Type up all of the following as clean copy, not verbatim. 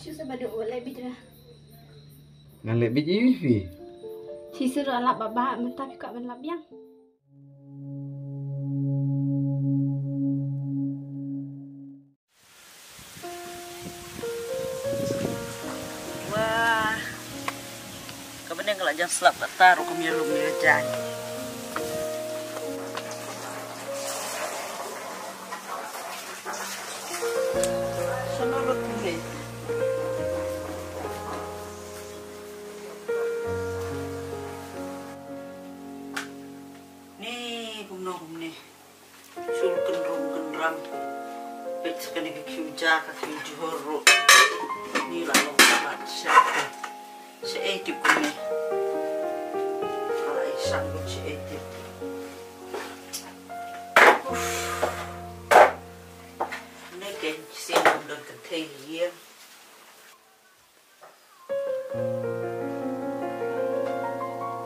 Chú sẽ bà đổ lại bít ra. Ngan lebih wifi. Thì sẽ rồi lặp bà mình ta phải gọi mình lặp nhá. Wah, kemudian kalau jangan selap tak taruh ke milu jang. Seluruh ini. Nih, kumno. Sul kendram. Baik sekali ke kiuja, ke kiujuru. Ni lah long sangat siapa. Seedip ini. Kalau sanggup seedip. Ini kan siapa dan ketinggian.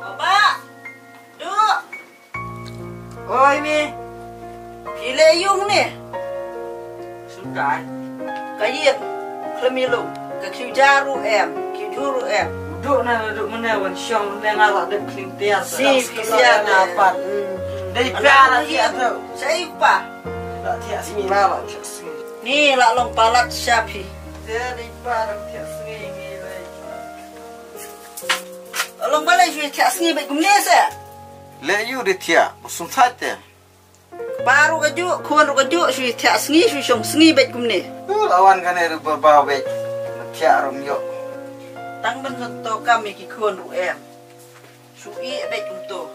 Bapak, duk. Oi mi, pilih yung ni. Sudah. Kayak kemilu. Kiu jaru kiu juru Duduk mana wan syong nengah ada klintian. Si kisian apa? Dari piala dia tu. Siapa? Tak tiap sini malam tiap sini. Ni lah long palat siapi. Dari barang tiap sini ni lagi. Long balai sui tiap sini baik gumne se. Le yu de tia, usung tate. Baru kaju, kuan kaju sui tiap sini sui syong sini baik gumne. Lawan kan era berbau baik. Tia rom yo. Tang ben contoh kami ki kuan Sui baik untuk.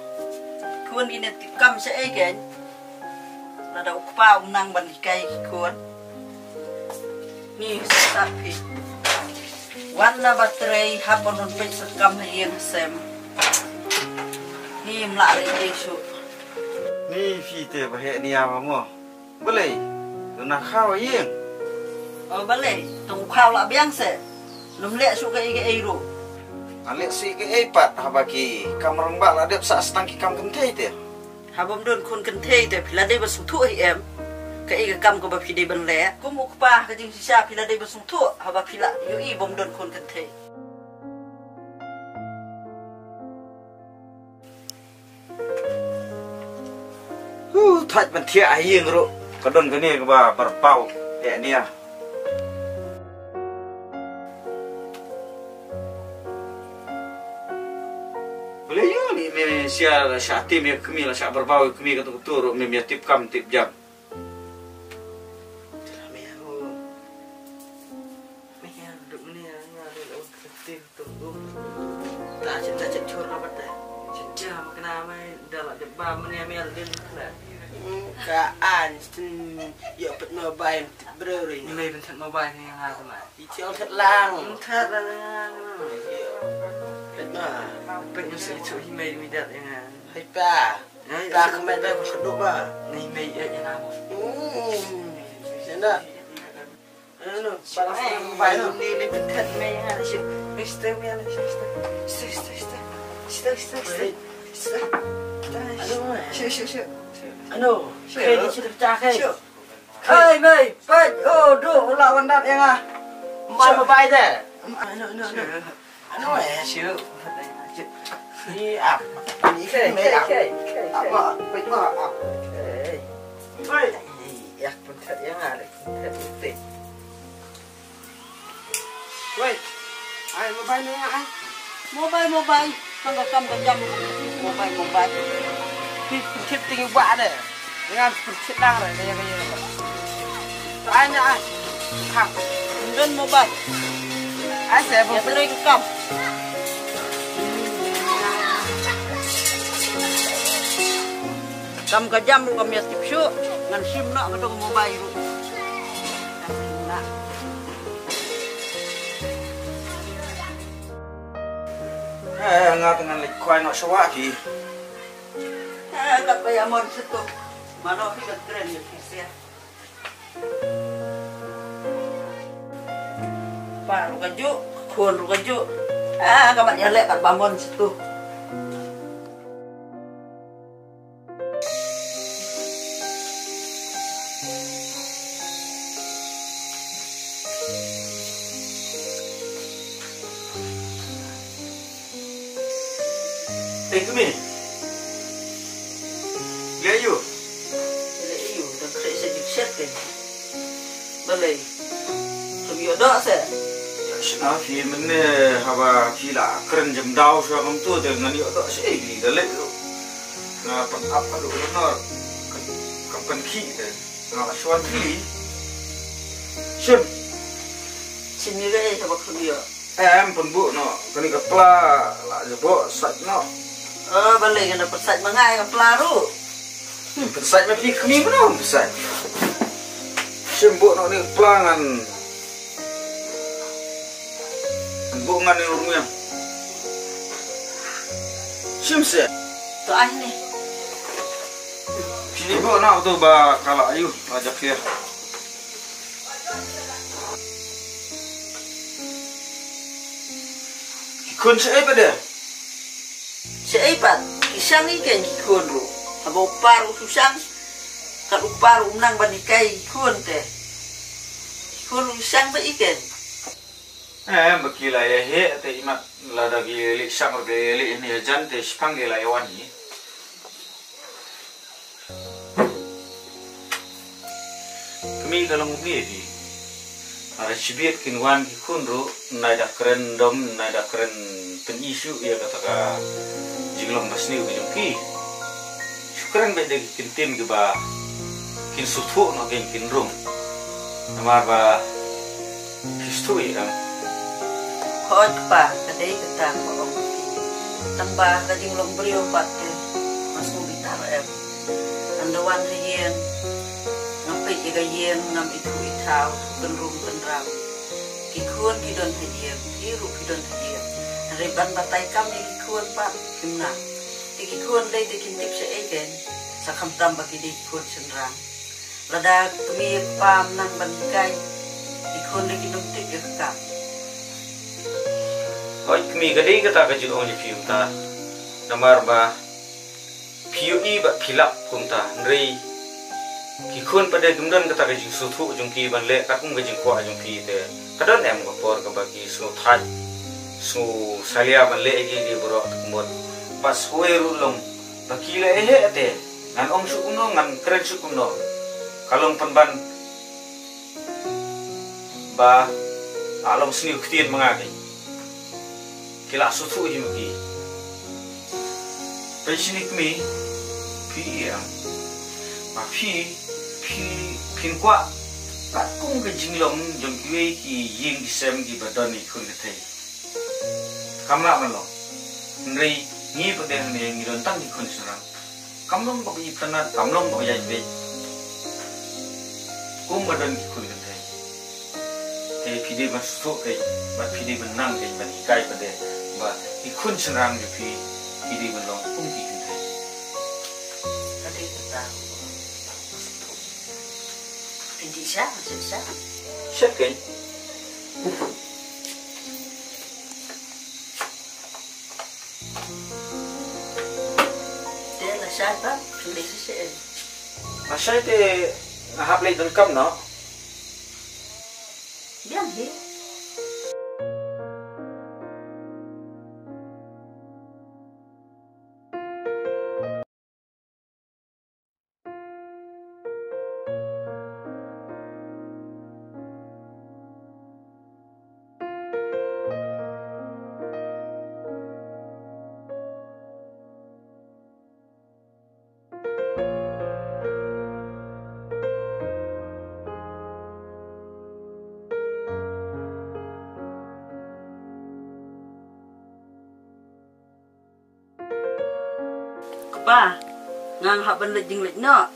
Kuan ini tikam se egen. Nada ukpa unang ban kai kuan. Ni sapi. Warna baterai habon baik sekam yang sem. Ni melari Yesu. Ni fite bahaya ni apa mo? Boleh. Nak kau yang. Oh balai, tunggu kau lah biang se. Lum lihat suka ike airu. Alek si ke epat habaki kamarang bak ladep sa stangki kam kentei te. Habom don kun kentei te pila de basung tu em. Ke ike kam ko ba pide ban le. Ko mu pa ke jing sia pila de basung tu haba pila yu i bom don kun kentei. Thaj ban tia ayeng ro. Kadon kene ke ba berbau ya ni ah. Boleh yo ni me sia syati me kemi la syak berbau kemi ka tu me tip kam tip jam. Duduk mana ada orang kreatif tu. Tak cerita cur apa dah. Cerita makna mai dalam debat mana mel din lah. Kaan ya pet mobile brori. Nilai bentuk mobile ni yang ada mah. Iciol thật lang. Thật là Bet ma. pengen sih itu email midat yang Hai pa. Pa kemet ba keduk ba. ni email yang nama. Senda. Ano, barang mobile ni ni bentuk me yang ada sih. Mister Mel, Mister. Ano, Sure. ano, kayak di situ pecah kayak. Hey, Mei, baik. Oh, duk lawan dat yang ah. Mobile deh. Ano sure. Ni ap. Ni kan me ap. Apa? Baik ma ap. Baik. Ya, bentuk yang ada. Bentuk. Wait. Ai mobile ni ai. Mobile. Tangga kam jam mobile. Kip tinggi buat ada. Dengan percedang lah dia kaya. Tanya ah. Hang. Dan mobile. Ai saya Ya beli kam. Kam ka jam kam ya tip syu ngan sim nak ka dong mobile ru. Nak. Ngat dengan lek kuai nak syawak ki. Kat bayar mon situ. Mana kita keren ya kisia. Pak rukaju, kuon rukaju. Kamat ya lek kat bamon situ. kami. Lihat yuk. Iyo, dan saya sedikit kan. Balai. Kami ada saya. Nah, fi mana hawa fi lah keren jam dau so kamu tu dengan yuk tak sih di dalam tu. Nah, apa tu benar? Kapan ki deh? Nah, suan tri. Sim. Sini ke apa kami ya? Pun bu no, kani kepala lah jebo sat no. Balai kan dapat sat mangai kan pelaru. Pesat macam kami mana pesat? Sim bu no ni pelangan. Bungan yang rumah. Sim se. Tu ah ni. Sini bu nak tu ba kalau ayu ajak dia. Kun se apa dia? Seipat, kisang ikan kikun ru. Abo paru susang. Kalau paru menang banikai kikun teh. Kikun susang ba ikan. Bakila ya he te imat lada gili sang gili ini jan te spang gila yawani. Kami dalam ubi di. Ada cibir kinwan kikundru naida keren dom naida keren penisu ya katakan jinglong masni ubi jumpi. Syukuran beda kintin giba kin sutu no gen kinrum. Namar ba histui kan. Hot pa, kadai kata ko ang tambah kading long brio patte mas mo bitar andawan riyen ngampai jaga yen ngam itu itaw benrum benram kikun kidon hayen iru kidon hayen reban batay kam ni kikun pa kimna kikun dai te kintip sa egen sa kamtamba kidi kikun senrang lada kami pam nang banikai kikun lagi nungtip ya kakak. Oi kami gadai kata kajut orang je film ta. Namar ba PUI ba pilap kum ta. Nrei kikun pada gemdan kata kajut sutu jungki ban le kakum kajut kwa jungki te. Kadon em ko por ka bagi su thai su salia ban le gi di bro kumot. Pas hoe rulong bakile ehe te. Ngan om su kuno ngan keren su kuno. Kalong penban ba alam seni uktiin mengagai. Kila sutu himuki. Pensinik mi pi yang ma pi kwa kat kung ke jinglong jong kiwe ki ying kisem ki badan ni kun ketai. Kamla malo. Nrei ni pada ni ngiron tang di kun serang. Kamlong ba bi tanat kamlong ba yai be. Kum badan ki kun ketai. Te pide ba sutu ke ba pide benang ke ban ikai pada ba ikun serang je pi pide belong ki ketai. Tadi kita hindi siya. Siap kan? Dia lah siapa? Hindi siya. Masya te ngahaplay dun kam no? Biang he. Ba ngang haban le jing lek no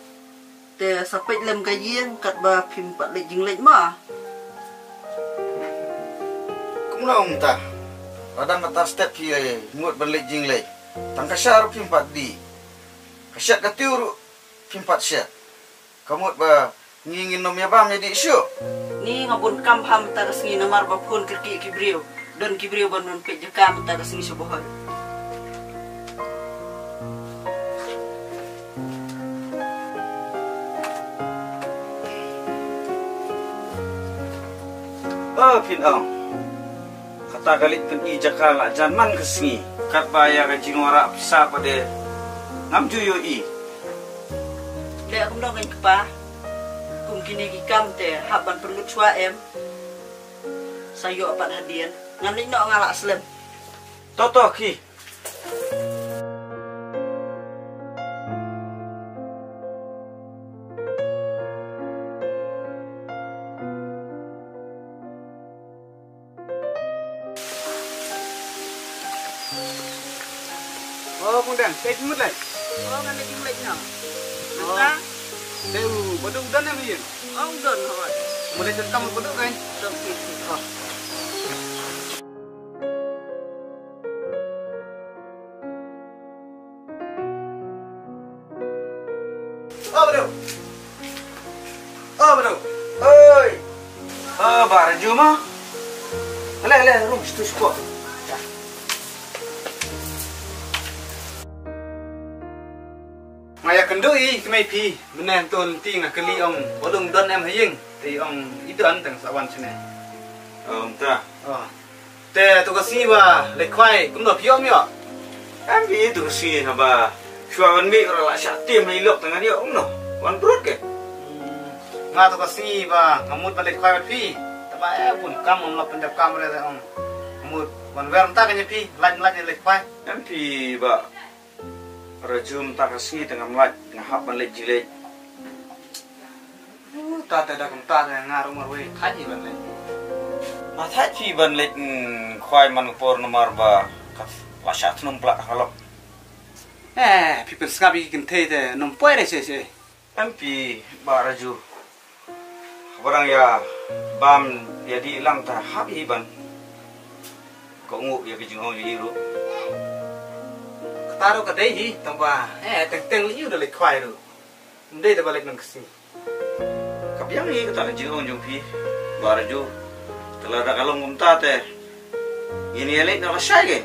te sapet lem kajien kat ba phim pat le jing lek ma Cũng không ta. Ada mata step pi ngut balik jing lek. Tang kasar pimpat di. Kasyat katiu pimpat syat. Kamu ba ngingin nom ya ba me di syu. ni ngabun kam ham taras ngi namar ba phun kirki kibrio don kibrio ban non pe jakam taras ngi subohol Pin ang. Kata galit kan i jakal jan man kesngi. kat baya ka jingora pisa pada ngam juyo i. Lek aku nong kepa. Kum kini kikam te haban perlu cua em. Sayo apat hadian. Ngan no ngalak slem. Toto ki. Oh, kemudian saya jemput lagi. Oh, ngan lagi mulai no. Oh. Nang. Saya bodoh udah nih mungkin. Oh, udah no. Mulai dari kamu bodoh kan? Tapi Oh. Oh, bro. Oh, bro. Oi. Baraju mah. Leh, rum situ spot. Ngaya kendui kemai pi, benar tuan ting nak keli ong bodoh don em hayeng, ti ong itu anteng sawan sini. Ta. Oh. Te tu kasi ba lekwai kum do piom yo. Ambi itu sih haba. Suawan mi ora la syati melok tengah dia no. Wan brot ke. Nga tu kasi ba ngamut balik lekwai pi. Taba pun kam om la pendap kamera da ong. Ngamut wan wer ta kanya pi, lan lekwai. Ambi ba. Rajum takasi tengah melat ngahap balik jilid. Ta ta da kum ta da ngaru marwe thaji ban le. Mathat fi ban lek khwai man por nomor ba la syat num plak halok. People skabi kin te de non puede se. Ampi ba raju. Barang ya bam jadi ilang ta habi ban. Ko ngu ya kijing ong yiru. Taruh ke dai tamba teng liu dah lekwai ru. Ndai da balik nang kasi. Kapiang ni kata kijing ong jumpi. Ba raju. Telah ada kalong ngumta teh. Ini elek nak syai ke?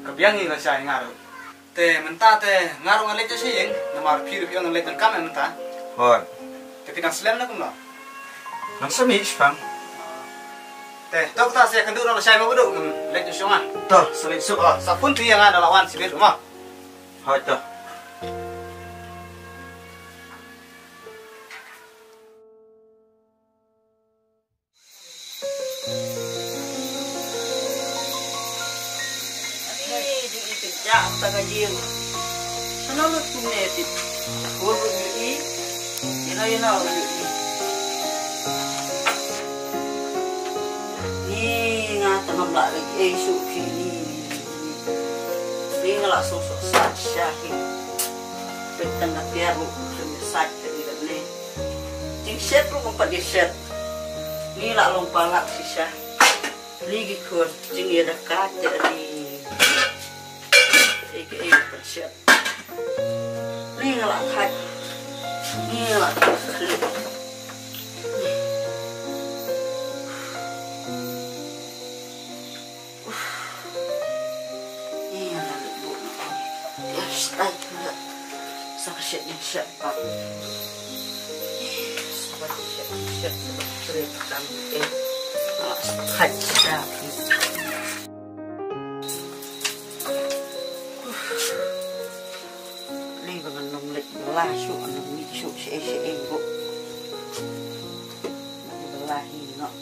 Kabiang ni la sai ngaru. Te menta te ngaru ngalek je sing, namar piru piang ngalek kam menta. Hoi. Te pinang selen na kum la. Nang sami spang. Te tok ta se kandu la sai ma bodo lek je songa. Toh, selik sup. Oh, sapun tu yang ada lawan sibir rumah. Hoi toh. tak kajil. Sana lu punetit. Bulu ni, ina lu ni. Ni ngata ngamla lagi isu kini. Ni ngalak sosok syahi. Petang biar lu semesat tadi ni. Ting set lu kompat dia set. Ni lak lompalak sisa. Lagi kun ting ada kaca ni. Siap. Ni ngelak hat. Ni ngelak klip. Ni ngelak bu. Ya stay ngelak. Sama siap ni siap pak. Sama siap seperti kami. Hat siap. Belah syuk anak miksyuk si bu belah ini nak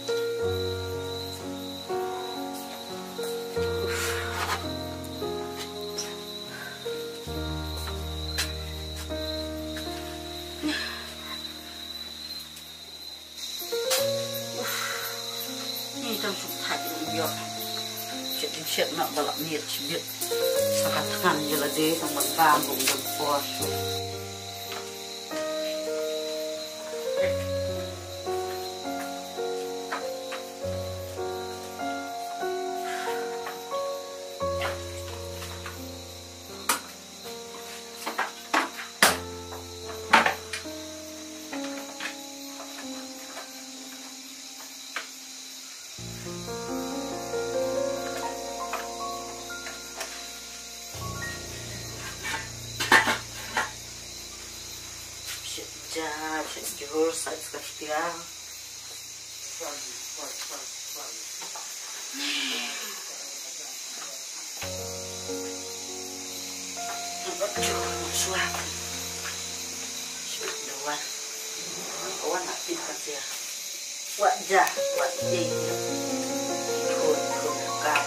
ni tam suk thai yo jadi siap nak balak niat sibit sakat tangan jela deh sama bambung dan pos. Sejujur saya seketika Aduh, suami. Sudah, kawan nak pintar dia. Wajah, wajahnya. Ikut dekat.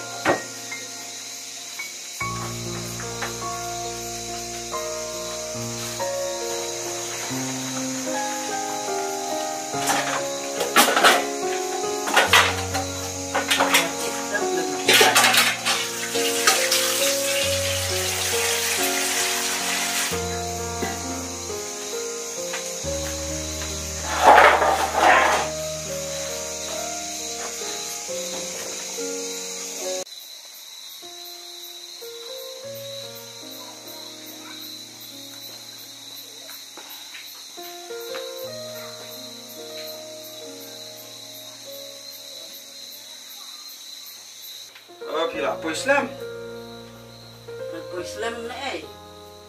Pila po Islam. Nagpo Islam na eh.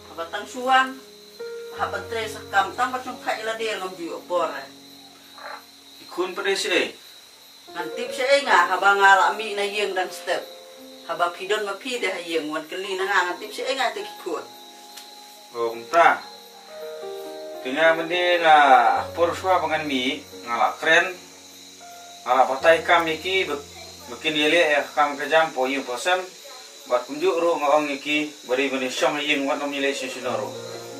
Kabatang suwang. Habat tre sa kamtang ba't yung kaila dia ng jiwa pora. Ikun pa si Ngantip siya eh nga habang alami na yung dan step. Habang pidon mapide ha yung wan kali na nga ngantip siya eh nga tikikun. Oh, kumta. Tingnan mo din na poruswa pangan mi ngala keren. Ngala patay kami ki Makin yele kam kajam po yung posam bat kunjuk ro ngawang iki bari bani syong yung wat nom yele sinoro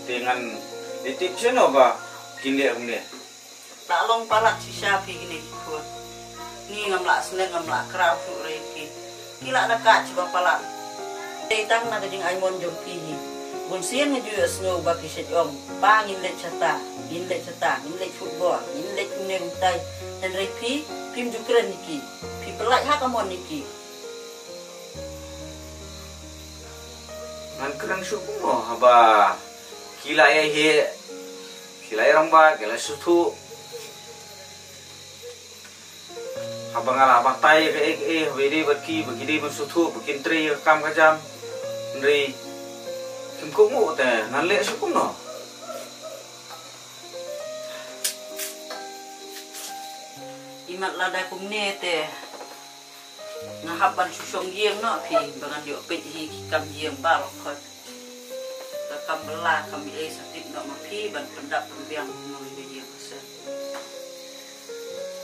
dengan ditip seno ba kinde amne Talong palak si Syafi gini kuat. Ni ngamlak seneng ngamlak kerap su reki. Kila dekat coba palak. Datang na kajing aimon jompi ni. Bun sien ngejuya snow baki sejom. Bang inlet cata, inlet football, inlet kuning tai dan repi pim jukren niki. Pi pelak ha kamon niki. Nan keren su mo haba kila he kila ramba kila sutu habang abang tay ke beri berki begini bersutu bikin tri kam kajam nri kimko mu te nan le su no Imat lada kumne te ngahaban susong gieng no pi bangan yo pet hi kam gieng bal khot ka kam bela kam e satit no ma pi ban pendak pembiang no gieng sen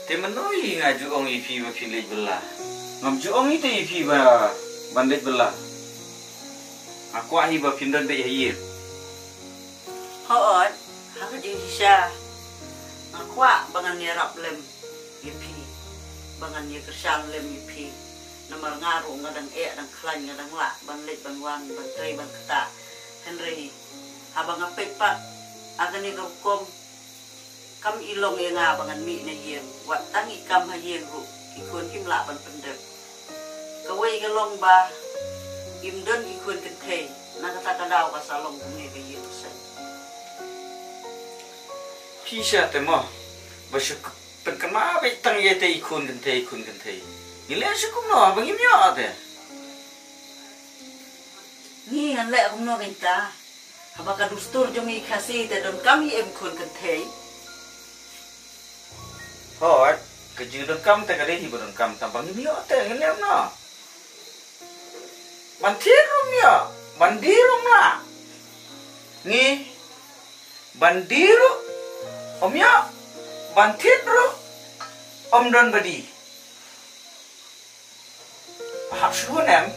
te menoi ngaju ong ipi ba pilih belah ngam ju ong itu ipi ba bandit belah aku ahi ba pindan be yir hoot ha ka jing sisa ngakwa bangan ni rap lem ipi bangan ni kersang lem ipi namar ngaru ngadang dan klan ngadang la ban let ban wan ban tre ban kata Henry habang apet pa agan ni kom kam ilong yang abangan mi na yeng wat tangi kam ha yeng ru ikun kim la ban pendek kawai galong ba imdon ikun kentei na kata kadaw ka salong ni ka yeng sen pisha te mo basuk penkema be tang ye te ikun kentei Ile syukur no, bagi miak te. Ni han le kum no genta. Haba ka dustur jomi khasi te don kami em kun kentei. Hot, keju don kam te kare hi don kam tam bagi miak te ile no. Bantirum ya, bandirum la. Ni bandiru omya bantidru om don badi. Hap sunem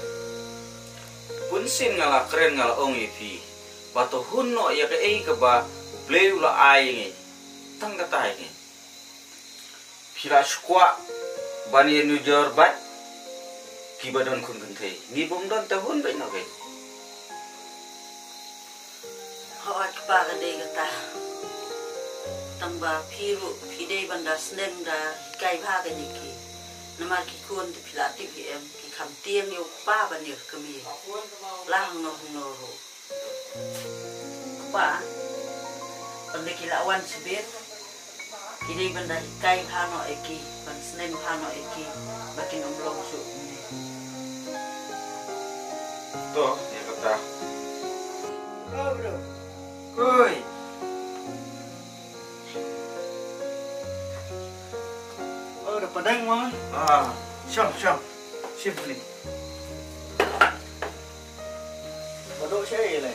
pun sin ngala keren ngala ong ipi bato hunno ya ke ei ke ba bleu la ai ngi tang kata ngi pila skwa bani New York bat ki badon kun gentei ni bom don ta hun be no be Hawat pa ka de kata. Tamba piru pide banda sneng da kai bha ka niki. Namar ki kun te pilati ki em ki kam tiang yo pa banir kami lang no ro pa pande ki lawan sibet kini banda kai hano eki ban snem hano eki bakin omlong su to ya kata oh bro oi Oh, udah padang mah. Syam. Sip ni. Bodoh saya le.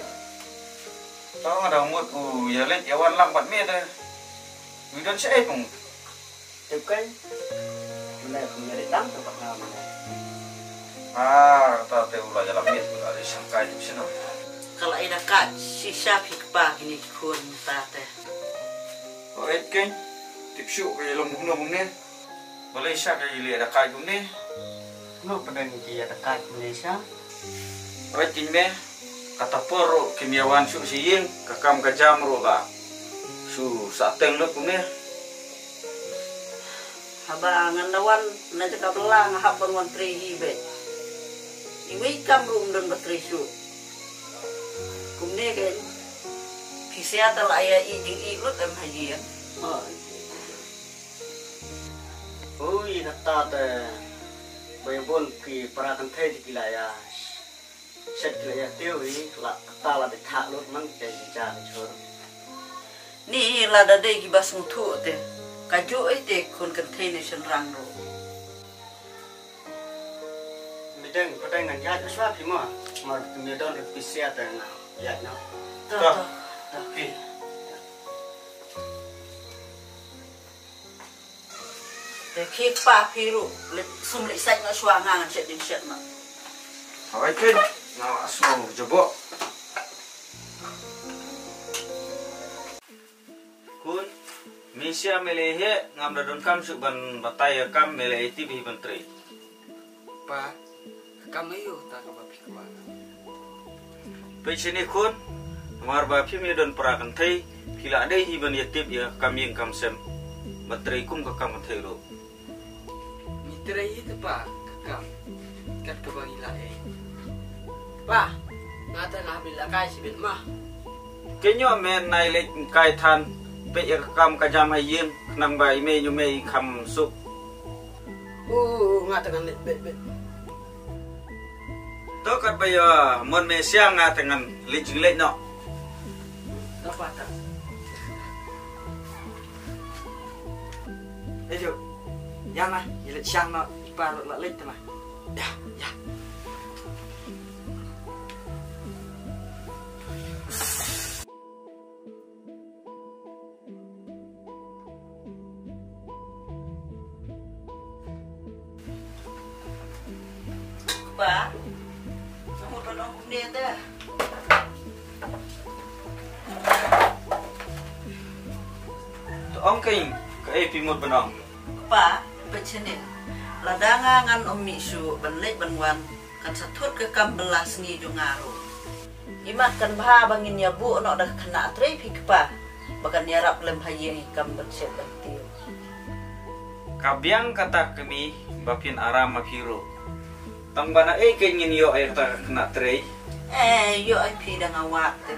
Tao ada umut ya let ya wan lambat me dah. Widon saya pun. Tiếp cái này cũng là để đắm cho bạn nào mà Ta tahu lah jalan me tu ada sangkai tu sini. Kalau ada kak sisa pikpa gini kun tate. Oh kan, tipsu ke dalam bung ni. Malaysia ke ili ada kai tu ni. nó pada ni dia dekat Malaysia Oi kin me kata poro kimiawan su siying kakam kajam ro ba. Su sateng lu tu ni. Haba ngandawan na jaka belang habon wan tri hibe. Iwi kam rum don batri su. Kumne kan kisah talaya ijing ilut em hajian. ôi ta ta bây giờ khi para kan thấy thì là ya set là tiêu ý là ta là để thả luôn mang cái gì cha cho Ni la da de gi bas mutu te. Kaju te kon container rang ro. Bidang pada ngan ya tu swap cuma mar kemudian itu bisa ada ya no Dah. Okey. Te khi pa piru le sum le sai no shwa ngang chet din chet ma. Oi kin, ngau asmo jebok. Kun Malaysia melehe ngam dadon kam su ban bataya kam mele iti bi menteri. Pa, kamu yo tak apa pikir. Pe sini kun mar ba phi me don pra kan thai kila dei hi ban yatip ya kam yeng kam sem menteri kum ka kam thai ro. Mitra itu pa, kakam. Kat ke bang ila Pa, ngata na bila kai sibit ma. Kenyo men nai le kai than pe ya kam ka jam hai yeng nam ba ime nyu me kam su. Ngata kan let bet bet. To kat ba ya mon me siang nga tengan le jing le no. Apa ta? Ayo, yang lah, ilat siang nak ibar nak lek tu lah. Ya, ya. Pa, kamu tolong dia dah. To ong kain ka e pimut benong. Pa, pecene. Ladanga ngan umi su benlek benwan kan satut ke kam belas ngi jungaro. Imat kan bah bangin ya bu no dah kena tre pikpa. Bahkan nyarap lem hayi kam berset bantiu. Kabiang kata kami bapin aram mapiro. Tang bana e kengin yo ay kata kena trei. Yo ai pi dah ngawat te.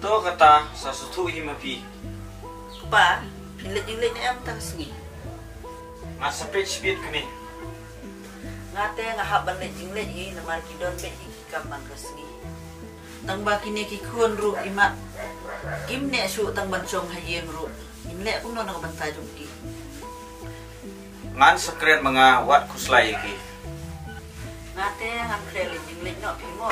To kata sasutu hi mapi. Pa, pilet jing lek em tak sengi. Masa page speed kami. Ngate ngahap benlek jing lek i namar kidon bet i kam ban kesni. Tang ba kini ki kun ru imat. Kim ne su tang ban song hayeng ru. Imlek pun no bantai jungki. Ngan sekret mga wat kuslay ki. Ngate ngan kreli jing lek no pi mo.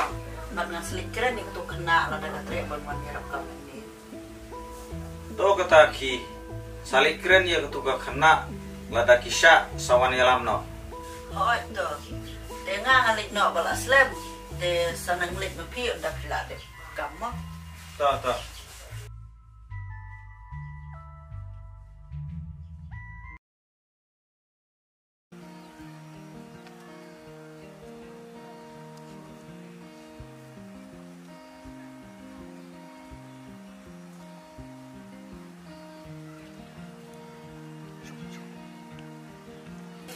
Mat ngan selik keren ni ketu kena la daga tre ban wan yarap kam ni. To kata ki salik keren ya ketuga kena lada kisah sawan yalam no. Hoi to. Te nga ngalik no bal aslem. Te sanang lek mapi unda pila de. Kam mo. Ta.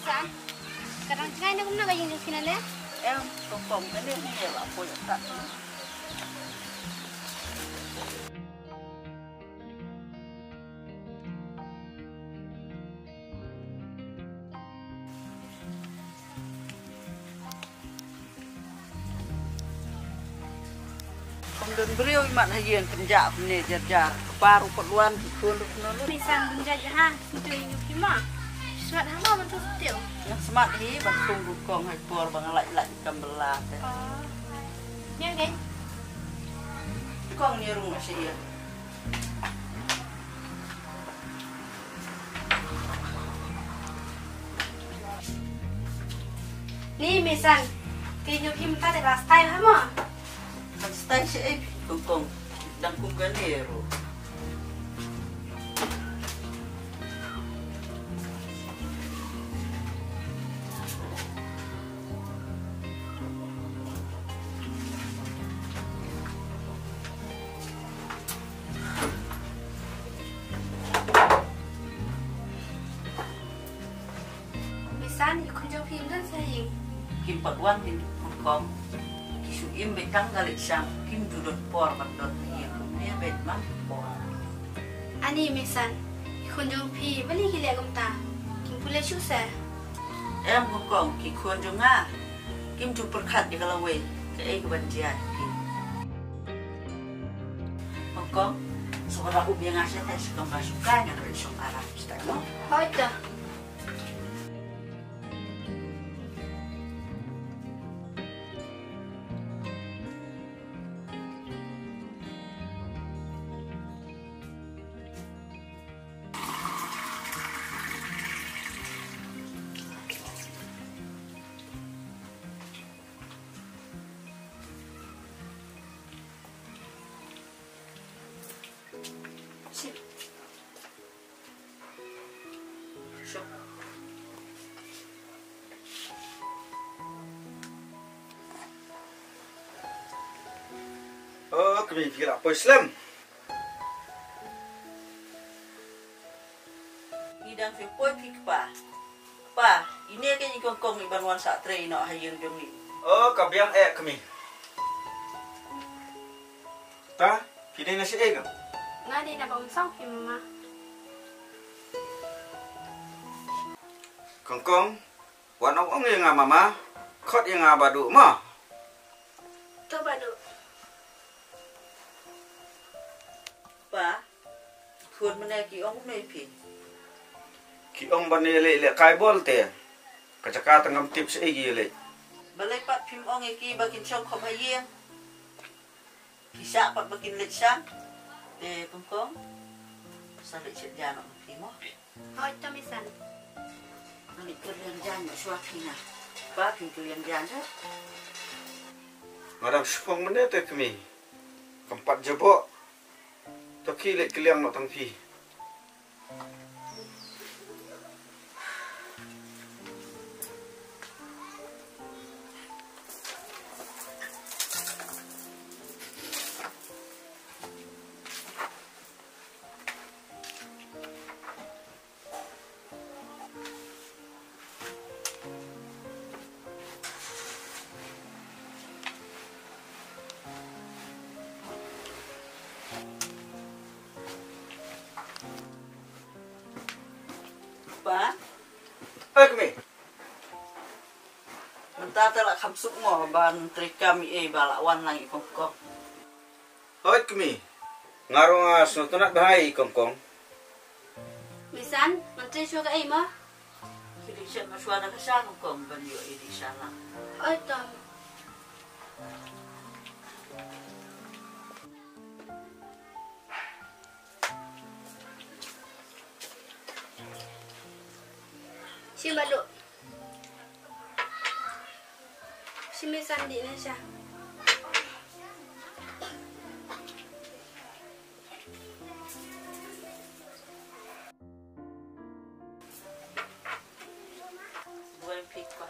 Saan? Sekarang kaya na kung na yung kinala? Em tong cái này ni là po ya tak. Dan beliau iman hajian kerja ni jar paru perluan kun nulu. Misang bunjaja ha, itu yung kima. Suat hama man tu setil. Yang semat hi bang tunggu kong hai por bang lai kam belah. Yan gay. kong ni rumah saya. Ni misan, tinyo himta de last time hama. Stay saya kong dan kuganero. Misan, ikun jauh him dan saying. Kim patwan din kong kisu im betang galit sang kim dudot por patot iya kumnya bet man por. Ani misan, ikun jauh pi bali gile gumta. Kim pule syusa. Em kong ki kuan jo nga kim ju perkat di kalawe ke kebanjian kim. Kong seorang ubi yang ngasih tes kembali sukanya dari sok Arab style. Hoi dah. Oh, kami fikir apa Islam? Idang fi poi pik pa. Pa, ini kan ikon kong ibanwan sa tre no hayeng jong ni. Oh, kabiang kami. Ta, kini nasi kan? Nga di na bang sang him mama. Kongkong, wanong ong yang mama, kot yang badu ma. Tu badu. Pa, kuan meneki ong nei pi. Ki ong banele le kai bol te. Kacaka tengam tips le. Balai pat pim ong iki bakin chong khop hayeng. Kisa pat bakin let sang. Kongkong. Sampai cek jano pi mo. Hoi dah misan. Ani kalian jangan suatina. Pa pim kalian jangan. Madam sepong menit kami. Keempat jebok. Toki lek keliang nak tangpi. Pa, Kami. mentata lah kamsuk mo ban trikami balawan lang ikongkong. Hoi kami. Ngarong sutunat bahai kongkong. Misan, menteri syurga ima. Kili siya maswada ka siya kongkong ban yo idi sana. Hoi dah. Si badu. Si misan di Indonesia. Buen pico.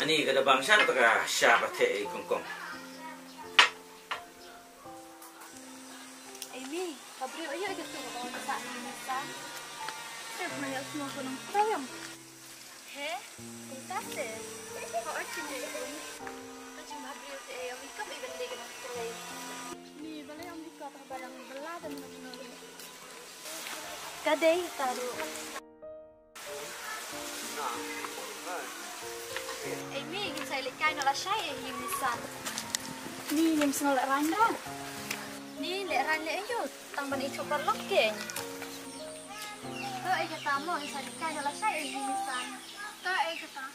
Ani kada bangsa taka siapa te kongkong. Amy, pabrik aja gitu kalau bisa misan. Saya pernah semua gunung sayang. He, pintas deh. Kau aja nih. Kau cuma pabrik te yang ikut iban lagi nak terlai. Ni balai Kadai taru. Amy, kita saya lihat kain olah saya yang misan. Ni yang misan olah randa. Ni lihat randa ayo, tang bani coba lokeng. Ay kata mo, saya lihat kain olah saya yang misan. Ay kata.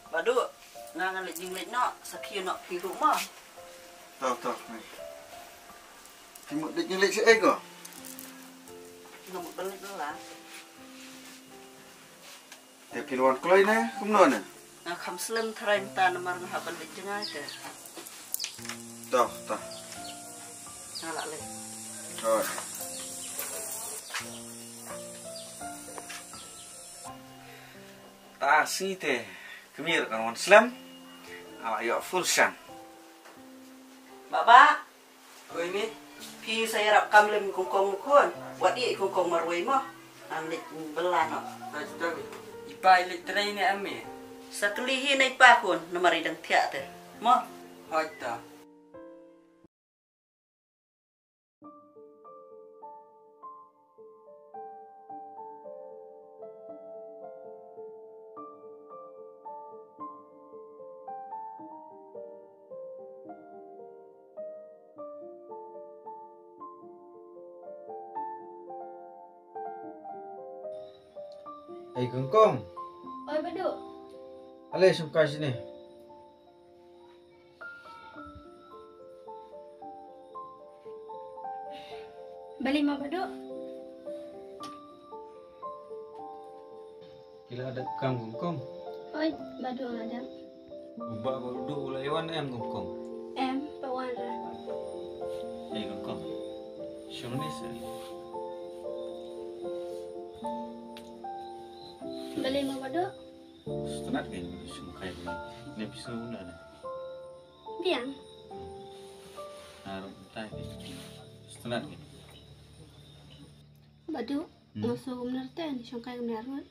Badu, ngangan lek jinglet nak, sakio nak pi rumah. Tahu. Timut dik nyelik si ego. Ngamuk belit lah. Tapi luan kelai ne, kumno ne. Nah, kam selem terai minta nomor ngahaban lek jengai ke. Tahu. Ngalak lek. Oh. Tasi teh. Kemir kan Islam. Awak yo full shan. Baba, Oh ini, pi saya rap kam lem kongkong kun. Wadi kongkong marwai mah. Ang lek belan no. tahu. Ipa elektrik ni ame. Sakelihi naik pakun nomor idang tiak teh. Mo, Hoita. Gengkong. Oi Badu. Ale sumkai sini. Balik mah Badu. Kila ada kang gengkong. Oi Badu ada. Ubah baru duk ulaiwan em gengkong. Pawan. Gengkong. Shoni sari. Balik mah Badu. Setengah kan sumkai ni. Ni pisau unda dah. Biang. Harum tai. Setengah kan. Badu. Masuk benar teh ni sangkai benar kan.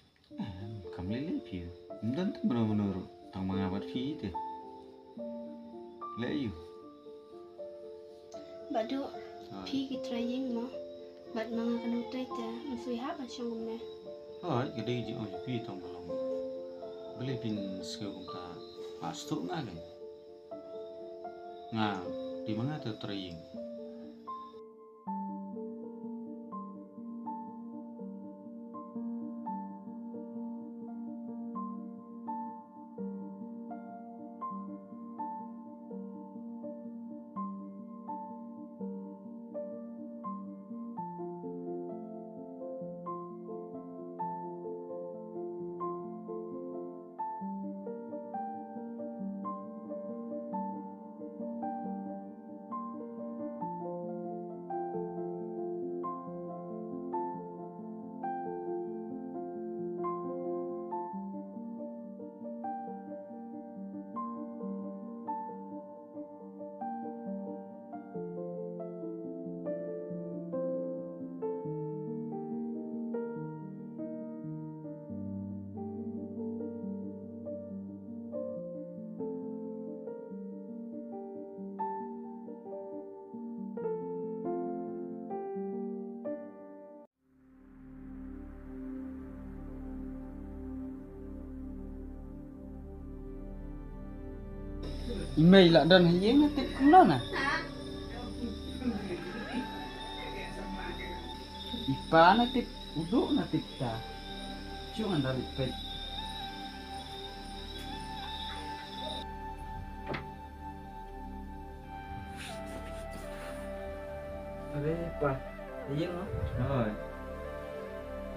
Kami lebih. Dan tu benar-benar tang mengabat fi itu. Layu. Badu. Pi kita yang mah. Bad mga kanutay teh. Masui haba siyang gumna. Oh, gede je oh fi tang belum. Boleh pin sekarang kita pasti nak kan. Nah, di mana tu trying? Email lah dan yang nanti kumla na. Ipa nanti uduk nanti ta. Cuma dari pet. pa. Iya no. Rồi.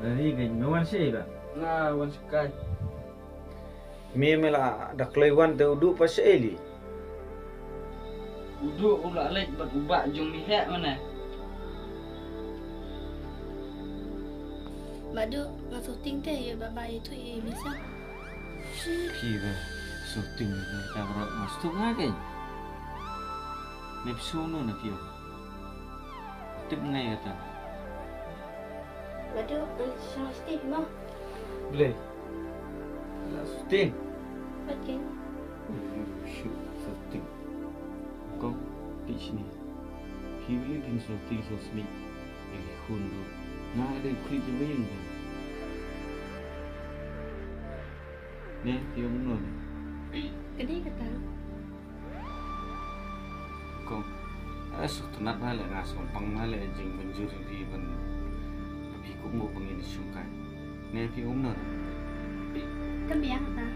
Dari gany mawan siya ba? Nga wan sekali. Memela dak lewat te udu pa siya eli. Udu ulah lek berubah jung mihak mana. Badu nggak syuting teh ya bapak itu ya bisa. Kiba syuting ka ro masuk ngakay. Nepsuno na piyo. Tip ngay ata. Badu sama Steve mah. Boleh. La syuting. Betul. Syuting. Kau di sini. Kiwi din syuting sosmi. Yang hundo. Nga ada klip juga yang kan. Nih, dia menol. Gede kata. Kau, asuk tenat hal yang asam pang hal yang jeng banjur di ban. Tapi kau mau pengin sungkai. Nih, dia menol. Kan biang kata.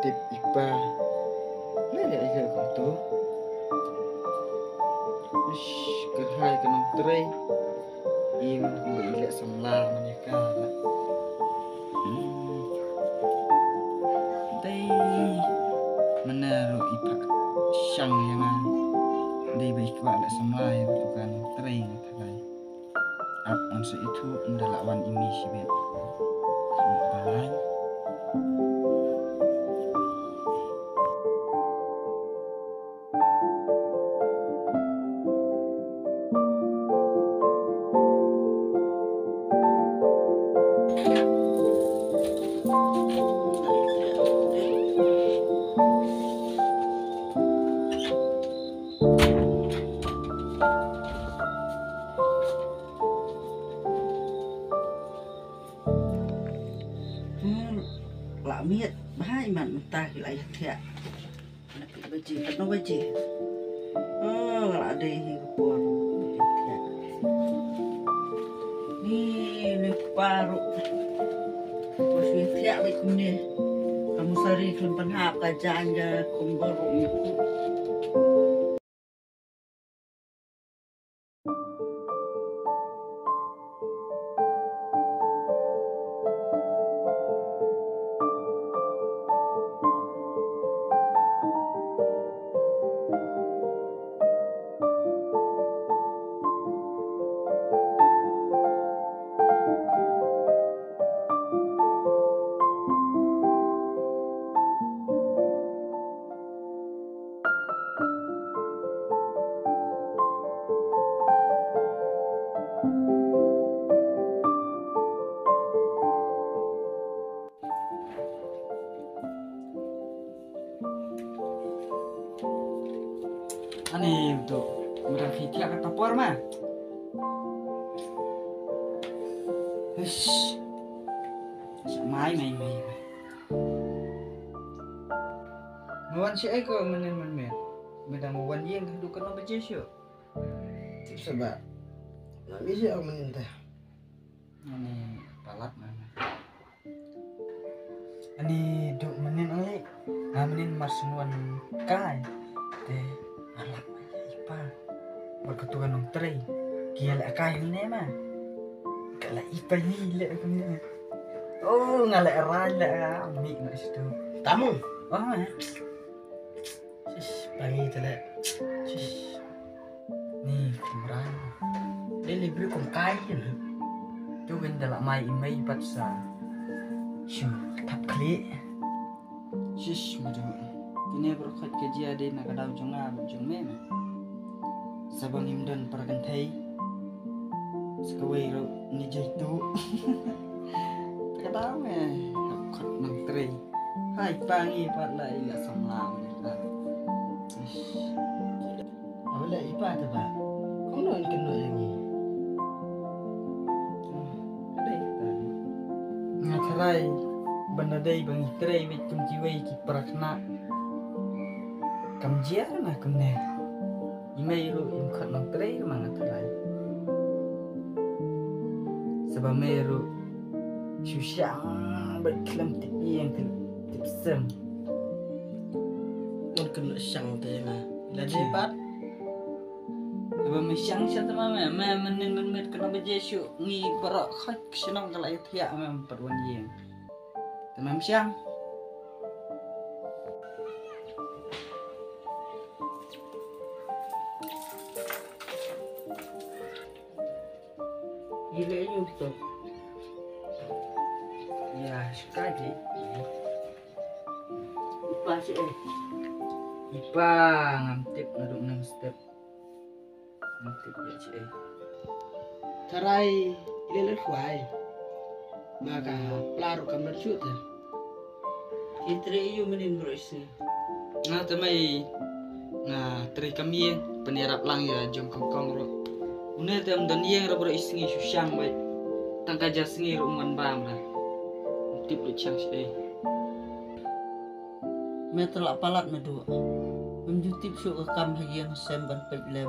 Tip ipa. Lele aja kau tu. Kerhai kena terai. Im kuilek semla menyeka. Dai menaruh ipak syang yang dai baik kuilek semla yang tu kan terai terai. Ap onse itu adalah wan imi sibet. Kamu balai. Lạ miết bahai man ta ki lai thia nak baji no baji lạ đây hi pon thia ni ni paru bos thia bai kumne kamu sari klem panhap ka janja kumbaru ni Ani untuk mudah fikir kata por mah. Hush. Mai. Mawan si ai ko menen men. Medang mawan yang duduk kena baca syuk. Sebab nak bisa menin teh. Ani palat mana. Ani duk menen ale. Menen marsunuan kai. Teh alak ipa. Berketuan nong tray. Kia lek kai ni mah. Kalau ipa ni lek aku ni. Oh ngalek rala amik nak situ. Tamu. Oh Sis pangi tele. Sis. Ni kumran. Dia libre kum kai ni. Tu kan dalam mai imai pat sa. Shu tap kli. Sis macam kini berkat kerja ada nak kadau jonga jong mena. Sabang imdan paragantai. Sekawai ro ni jaitu. Kadang kat nang tray. Hai pangi pat lai la samlam ni. Awak ipa tu ba. Kau nak kena yang ni. Ngatarai benda dai bang tray mit kum jiwai ki prakna. Kam jia na kumne. Imai ro im khat nang tray ma ngatarai. Sebab meru syusyang berkelam tip yang tip sem. Mun kena siang teh na. Lagi pat. Apa mesiang siapa mama? Mama men kena berjesu ngi berak khak senang kalau itu ya mama perwan yang. Tamam siang. Gila yung to. Ya, suka je. Ipa sih Ipa ngamtip ngaduk 6 step. Ngamtip ya sih Tarai ilele kuai. Maka pelaru kamar shoot. Itre iyo menin bro isi. Nga tamay nga tri kami penirap lang ya jong kongkong ro. Una tam dan yang ra bro isi susyang bai. Tangka jasngi ruman bam lah. Tip lu chang sih. Metelak palat medu. Menjutip syuk ke kam hagian semban peglem.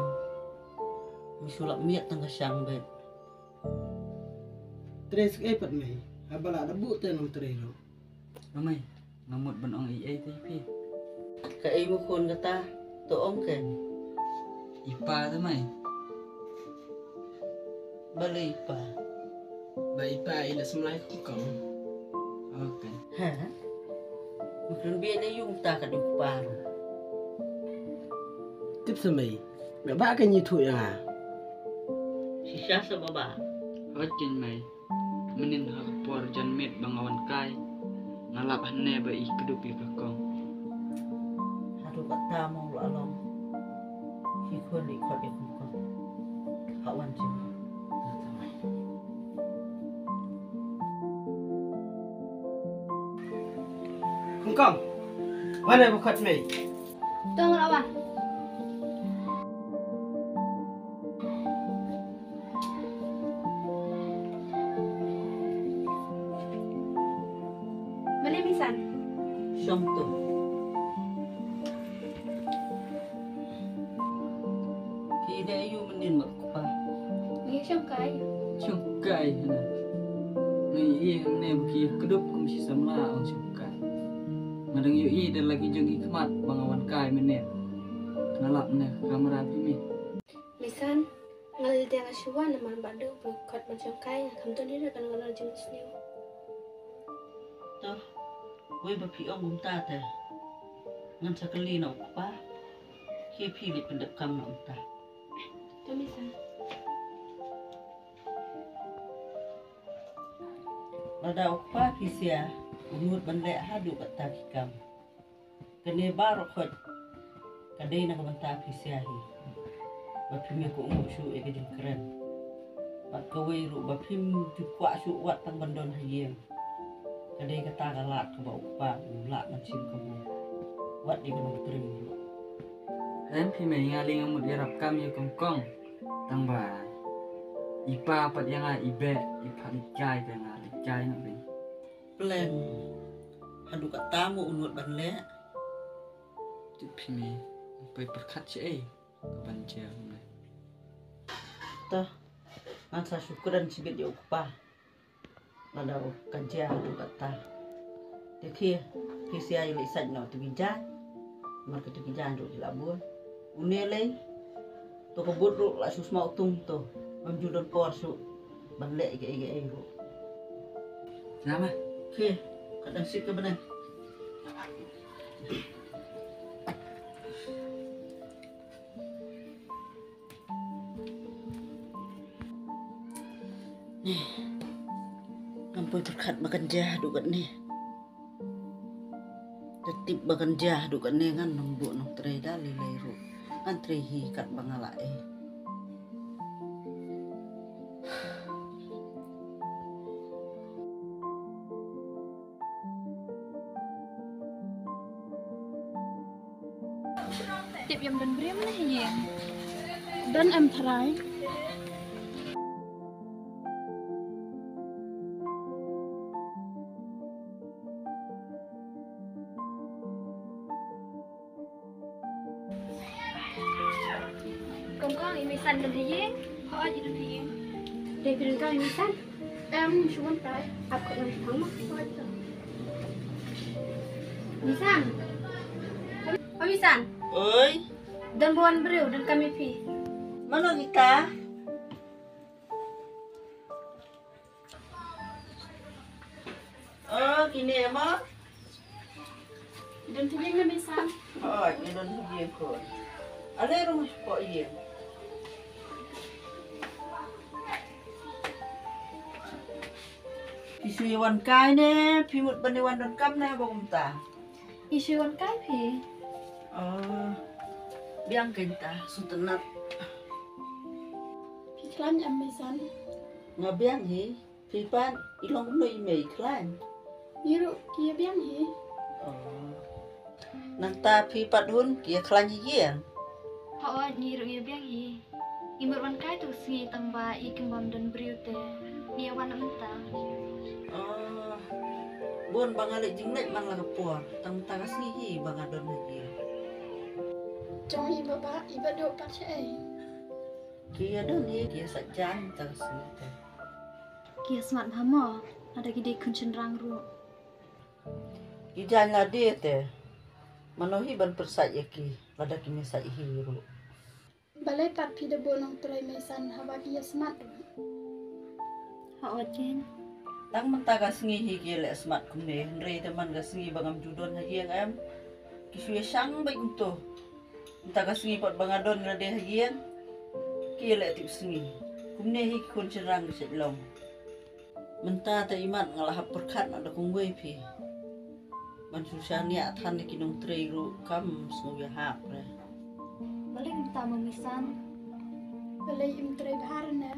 Misulak miat tangga syang bet. Tres epat mai. Abala ada bu tenung trelo. Ramai. Ngamut benong ai tapi. Ka ibu kon kata toong ken. Ipa tu mai. Balik ipa. Baik ipa ila semlai kau. Oke. Hah? Mungkin biar dia yung tak ada upah. Tip semai. Mbak kan itu ya. Sisa sebaba. Hojin mai. Menin hakpor jan met bangawan kai. Ngalap hane bai kedupi kakong. Haru kata mau along. Hikon ikot ikon. Kawan cuma. Kong, mana bukat mai? Tunggu lawan. Beli misan. Syong tu. Kira ayu menin mak kupa. Ini syongkai. Syongkai na. Ni ne buki kedup kum si sama on syongkai. Madang yui dan lagi jongi kemat bangawan kai menet. Nalap ne kamera pimi. Misan ngal dia ngasuan naman badu bukat macam kai kam tu ni kan ngal jenis ni. Toh, wei bapi ong umta teh. Ngan sakali na kupa. Kia pilih pendek kam na umta. Tu misan. Lada kupa pisia. Umur bandai hadu kata kikam. Kene baru khot. Kadai nak banta pisiahi. Bapim aku umur syu eke jeng keren. Bat kawai ru bapim jukwa syu wat tang bandon hayem. Kadai kata galat ke bau kupa ulak macam kamu. Wat di gunung tering. Dan pimi ngali ngamut yarap kam ya kongkong. Tangba. Ipa pat yang ibe ipa likai dengan likai nak bin. Plan hadu kat tamu unut banle. Tu pimi pai perkat si kebanjir ni. Toh masa syukuran sibit di upah. Lada kerja hadu kat ta. Dekhi PCI lisan no tu bijan. Market tu bijan ru di Labun. Unele to kebut ru la susma utung to. Menjudon porsu banle ige ru. Nama? Okey, kadang sik ke benar. Nih, ampun berkat makan jah dukat ni. Tetip makan jah dukat ni kan nembuk nong tray dali leru. Kan tray hikat bangalae. Tip yang dan beri mana ya? Dan em try. Kong ini misan dan hiye, kau aja dan hiye. Dari kau ini misan, cuma try. Aku nanti kamu. Misan. Mamisan, Oi, dan bawan beriu dan kami pi. mana kita? Oh, gini ya, Ma? Dan tibing mamisan. Oh, ini don hijau kon. Ada rumah kok iya. Isuwan kai ne, pimut baniwan don kam ne bogum ta. Isuan kai pi. Oh, biang kenta sutenat. Piklan mamisan. Ngabiang hi, pipan ilong no imei klan. Yiru kia biang hi. Oh. Nanta pipat hun kia klan higiang. Hao nyiru ia biang hi. Imur wan kai tu singi tangba I kembam dan beriu te. Nia wan mentang. Oh. Bon bangalik jinglet man laga puar, tang tagas ngihi bangadon higiang. Jong iba ba iba do pace. Kia don hi kia sajan tagas ngihi. Kia smart hamo. Ada gede kuncen rang ru. Ijan la dia te. Manohi ban persat yaki, lada kimi sa ihiru. Balai pat pida bonong tulai mesan hawa kia smart. Hao jen. Tang mentaga ngihi kia le smat kumne, nrei teman ga ngihi bangam judon hagiang em. Kisuya sang baik untuk. Mentaga ngihi pot bangadon la de hagiang. Kia le tip ngihi. Kumne hi kun cerang set long. Menta ta imat ngalah perkat ada kungwe pi. Man susah niat tan kinong trei ru kam snoya hap re. Balik minta mamisan. Balai im tulai baharna.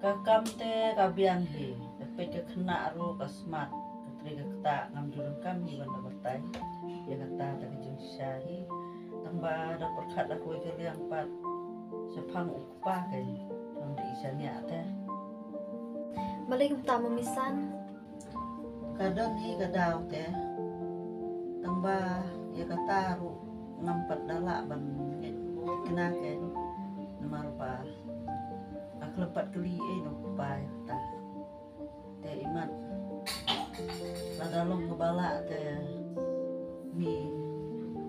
Kakam te kabiang hi, tapi ke kena ru kasmat, katri ke kata ngam jurun kami banda batai, ya kata tak kejung syahi, tambah ada perkat aku ke liang pat, sepang ukpa kan, yang di isanya te. Balik minta mamisan. Kadang ni kadau te, tambah ya kata ru ngampat dalak ban kena kan, nama rupa. Aku lepat keli no pai ta. Te imat. La dalong ngebala te mi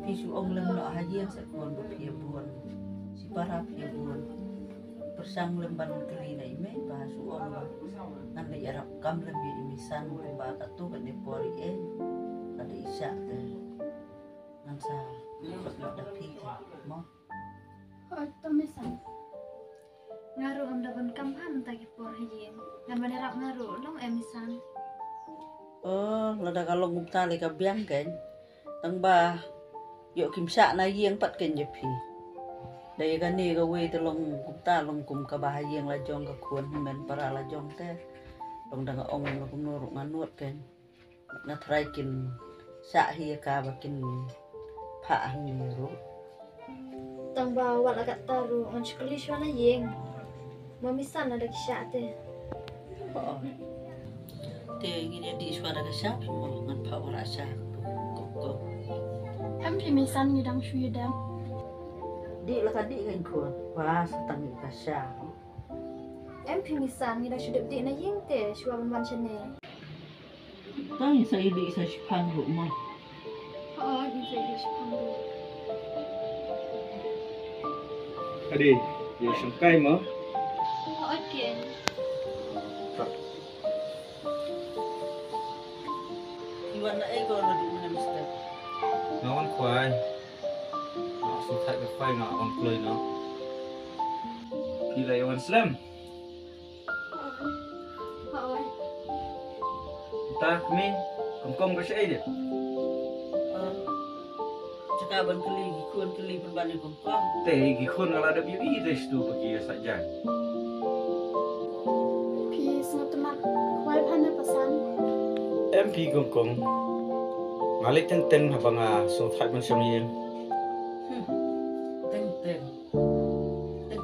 pisu ong lem no hajian sekon do pia buon. Si para pia buon. Persang lemban keli na ime ba su ong ba. Nan le arab kam lem bi imisan mo ba ka tu kan pori kada isya te. Nan sa da pi mo. Oh, tomesan. Ngaruh am daban kam ham taki por hajin. Ngan manerap ngaruh long emisan. Oh, lada kalau ngumta le ka biang kan. Tang ba yo kim sa na yeng pat ken jepi. Dai ka ni ka we te long ngumta long kum ka ba yeng la jong ka kuan men para la jong te. Long dang ong la kum nuruk nganut kan. Na try kin sa hi ka ba kin pha hang ni ru. Tang bawa agak taruh ngan sekali suana yeng. Mamisan ada kisah te. Oh. Te ngini di suara ka sa mo ngan pha ora sa ko. Am pi mesan ngidang syudam. Di la ka di kan ko. Wah, satang ka sa. Em pimisan ngira sudah di na yeng te suaban wan chene. Tang sa ili sa sipang ru mo. Oh, ini saya di sepanggu. Adi, ya sungkai mo. Oh, jen. Iwan na ego na di mo na mister. Ngawan kwai. Nak sutai ke kwai nak on kloi no. Pila yawan slam. Oh, Ta kami kom ke syai dia. Cakap ban keli, kuan keli berbanding kongkong. Teh gikun ala ada bibi restu bagi ya saja. Pi semua teman kuai pana pesan. MP gongkong. Ngalik teng habanga sutai man syamien. Teng.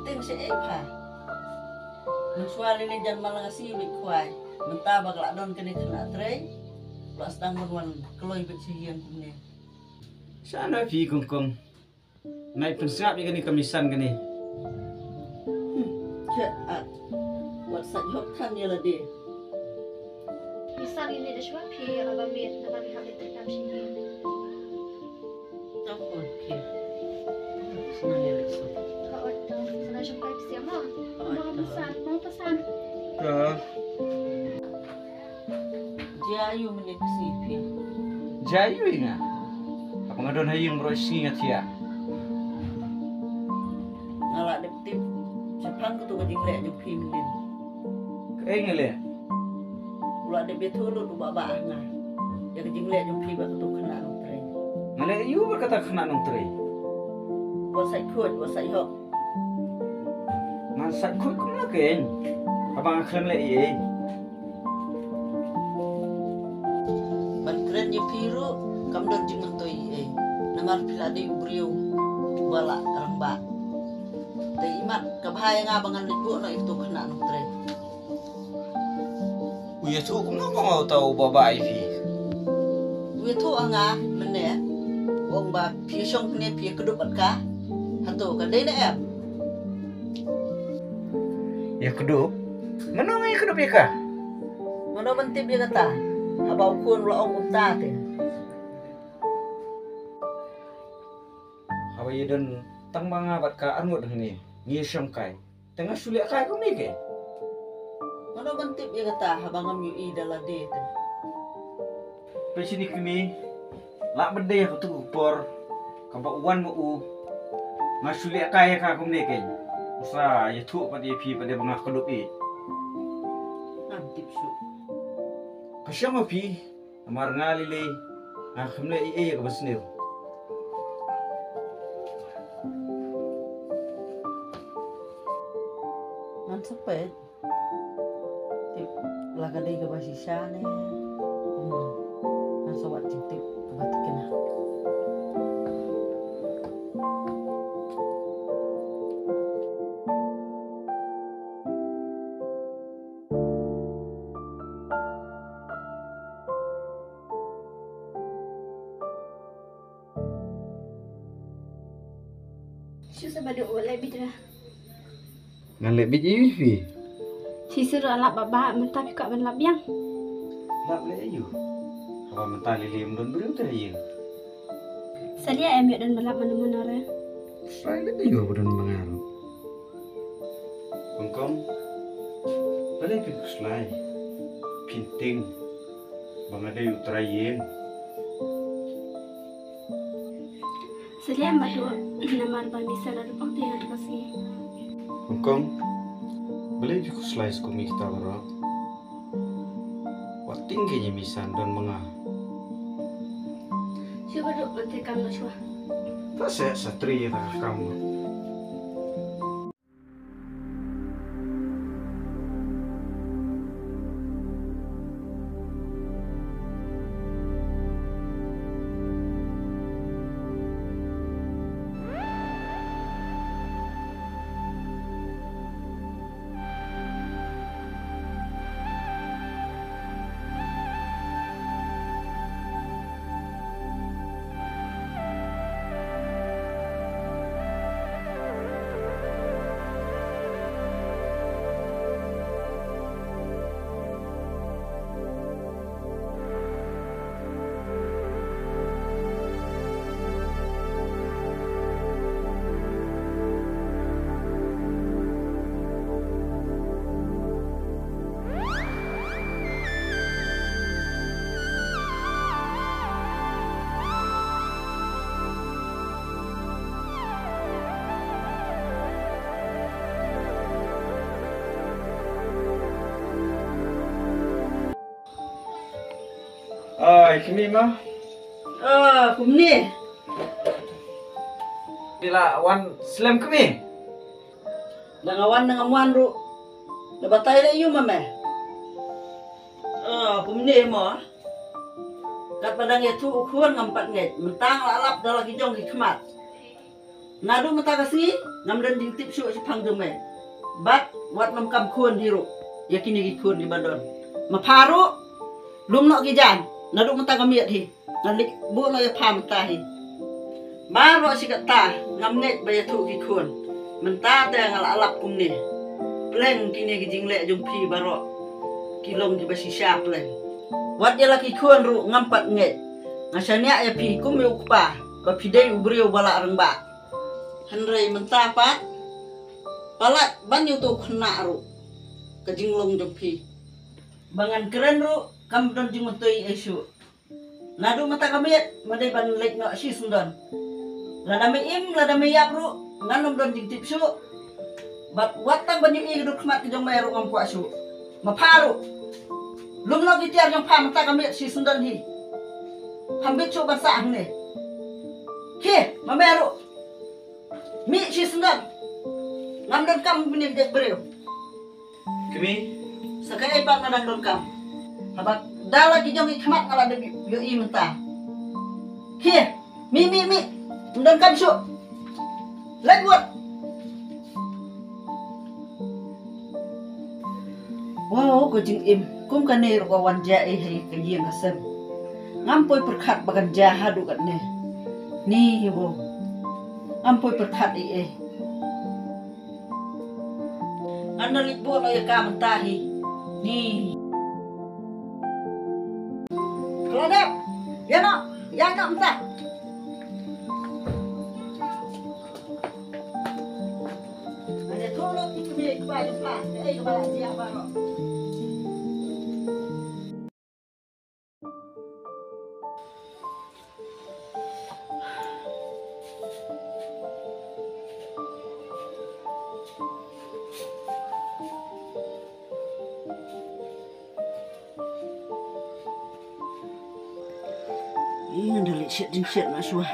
Teng si Eva. Mensuali ni jam malang asiwik kuai. Mentabak lak don kini kena trei. Plus dang berwan keloi bet sihian kumne. Sana pi gongkong. Naik pensap ni kamisan gani. Cak. Wat sak jok kan ya lah dia. Misal ini ada suap pi ala bamit na kami hal itu kam sini. Tapon ke. Senang ya lesu. Kau ada senang sampai siapa? Mau pesan. Dah. Jayu menjadi sipi. Jayu ingat. Apa ngadon hayung berosi ingat ya? Ngalak dep-tip. Sepang tu kajing lek jumpi mendin. Ngele. Pula dep betul lu babak ngah. Ya kajing lek jumpi ba tu kena nang tren. Ngele you berkata kena nong tre. Wasai kuat, wasai hok. Masak kut kena ken. Abang akan le ye. Ban keren je piru kam don jing mentoi namar pilade ubriu bala arang ba. Te imat kabhaya nga bangan libu no itu kena nang tren. Uya tu kena mau tahu baba ivi. Wi tu anga mene wong ba pi syong ne pi kedup ka. Hantu ka dei na em. Ya kedup. Menong ya kedup ya kah? Mana bentip dia kata. Habau kun la ong umta te. Apa ya dan tang banga bat ka angut ni. Ngi syam kai. Tengah suliak kai kau ni ke? Mana bentip dia kata habangam yu i dala de te. Pe sini kini. Lak bende aku tu por. Kapa uan mo u. Ngasuliak kai ka kau ni ke? Usa ya tu pada pi pada banga kedup i. Antip su. Kasyang api. Amar ngali le. Ngakam le i ka basneu. Man sepet. Tip laga dei ka basisya ne. Kumo. Nan sawat tip batikena. Susah baduk oleh bidra. Ngan le biji ivi. Si suruh alap babak mentah juga menlap yang. Lak le ayu. Apa mentali le mdon beriu tu ayu. Salia em dan melap mana-mana re. Saya juga bukan mengaruh. Kongkong, boleh pergi selai, pinting, bang ada yang terayin. Salia em baduk nama arbang bisa ada pang tiang kasih. Kongkong, boleh pergi selai sekumi kita berang. Wat tingginya misan dan mengah. Cuba baduk nanti kamu cuba. Tak saya satria tak kamu. Kini mah. Kumni. Bila wan slam kami. Nangawan nangamuan ru. Nabatay na iyo mame. Kumni mo. Kat padang itu ukuan ngampat nget. Mentang lalap dalam kijong hikmat. Nadu matakas ni. Ngamdan dingtip syuk si pangdume. Bat wat namkam kuan hiru. Yakini kikuan di badon. Maparu. Lumno kijan. Nadu mata kamiat hi, ngalik bu na ya pam tahi. Maro si kata ngamnet baya tu kikun. Menta te ngalap kumni. Pleng kini kijing le jumpi baro. Kilong di basi pleng. Wat ya laki kun ru ngampat nget. Ngasanya ya pi kum yu kupa. bapidai ubrio bala rengba henrei mentapat palat banyu tu kena ru kejinglong jempi bangan keren ru kam don jingutui esu nadu mata kamiet madai ban lek no si sundon lada me im lada me yap ru nganom don jing tipsu bat watang banyu i duk mat jong meru ngam kuasu maparu lumno gitiar jong pa mata kamiet si sundon hi hambit cu basa ne ke mameru mi si sundon ngam don kam punya dek bereu Kami sakai pak nadang don kam habat dala gi jong ikmat ngala de yo i menta ke mi don kam su let buat wow ko jing im kum kane ro wan ja e hai ke yeng asem ngampoi perkhat bagan jahadu kat ne ni bo ngampoi perkhat i anda libo lo ya ka mentahi ni kelodep ya no mentah ada tolong itu milik kepada plan kepala siapa lo ini dari siat masuk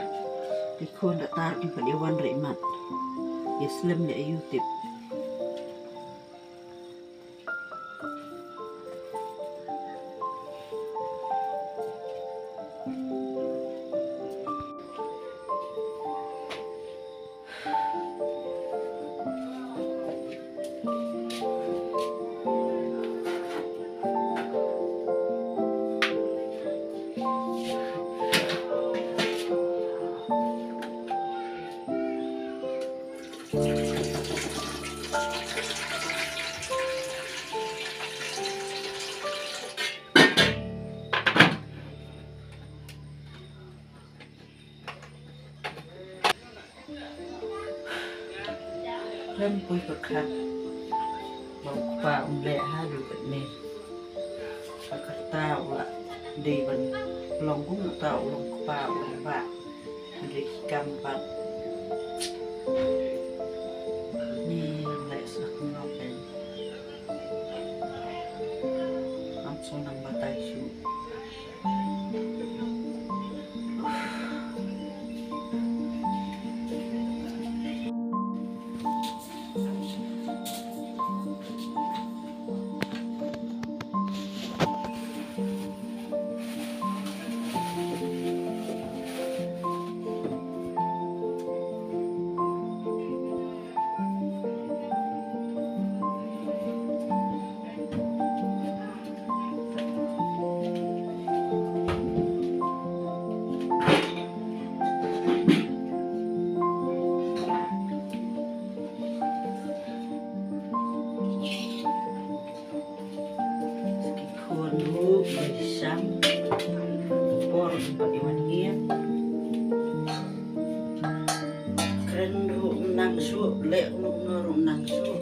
dikon tak tarik pada dewan remat Islam ya YouTube Lempui perkat mau pa umle hadu ne kata ula di ban longgung ta ulong pa ba di kampat ni lek sak ngopen langsung nang batai su lek nurung nang su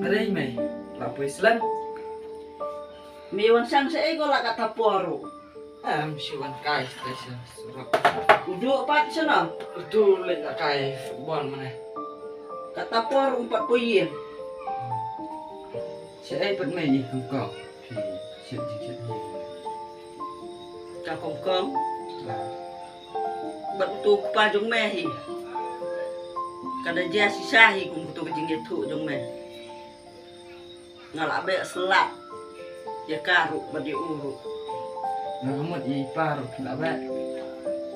Aray may lapo Islam miwan sang sei ko la kata poru siwan kai station surap uduk pat sana itu lek kai football mana kata poru 4 poin sẽ vẫn mày đi không có thì chuyện gì ka kong kong bat tu pa jong me hi kada dia sisa hi kum tu jing tu jong me ngala be selat ya karu badi uru nó một gì pa rồi là bé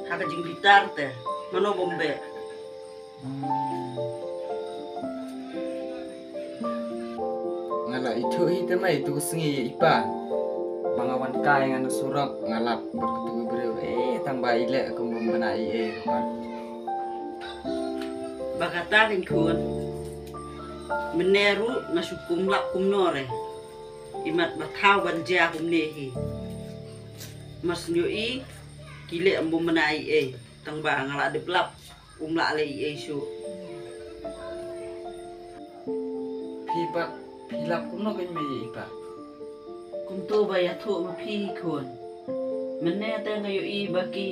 ha ka jing gitar te mano bombe ngala itu hite mai tu sengi ipa mangawan kai ngana surap ngalap berketu bereu tambah ile kumbum benai kan bakata ring kun meneru ngasukum lak kum nore imat batau banja humnehi mas nyoi kile ambu menai tang ba ngala develop umla le su Pipat pilap kuno kan mai ipa. kum to ba ya thu ma phi khon menne ta ngayo baki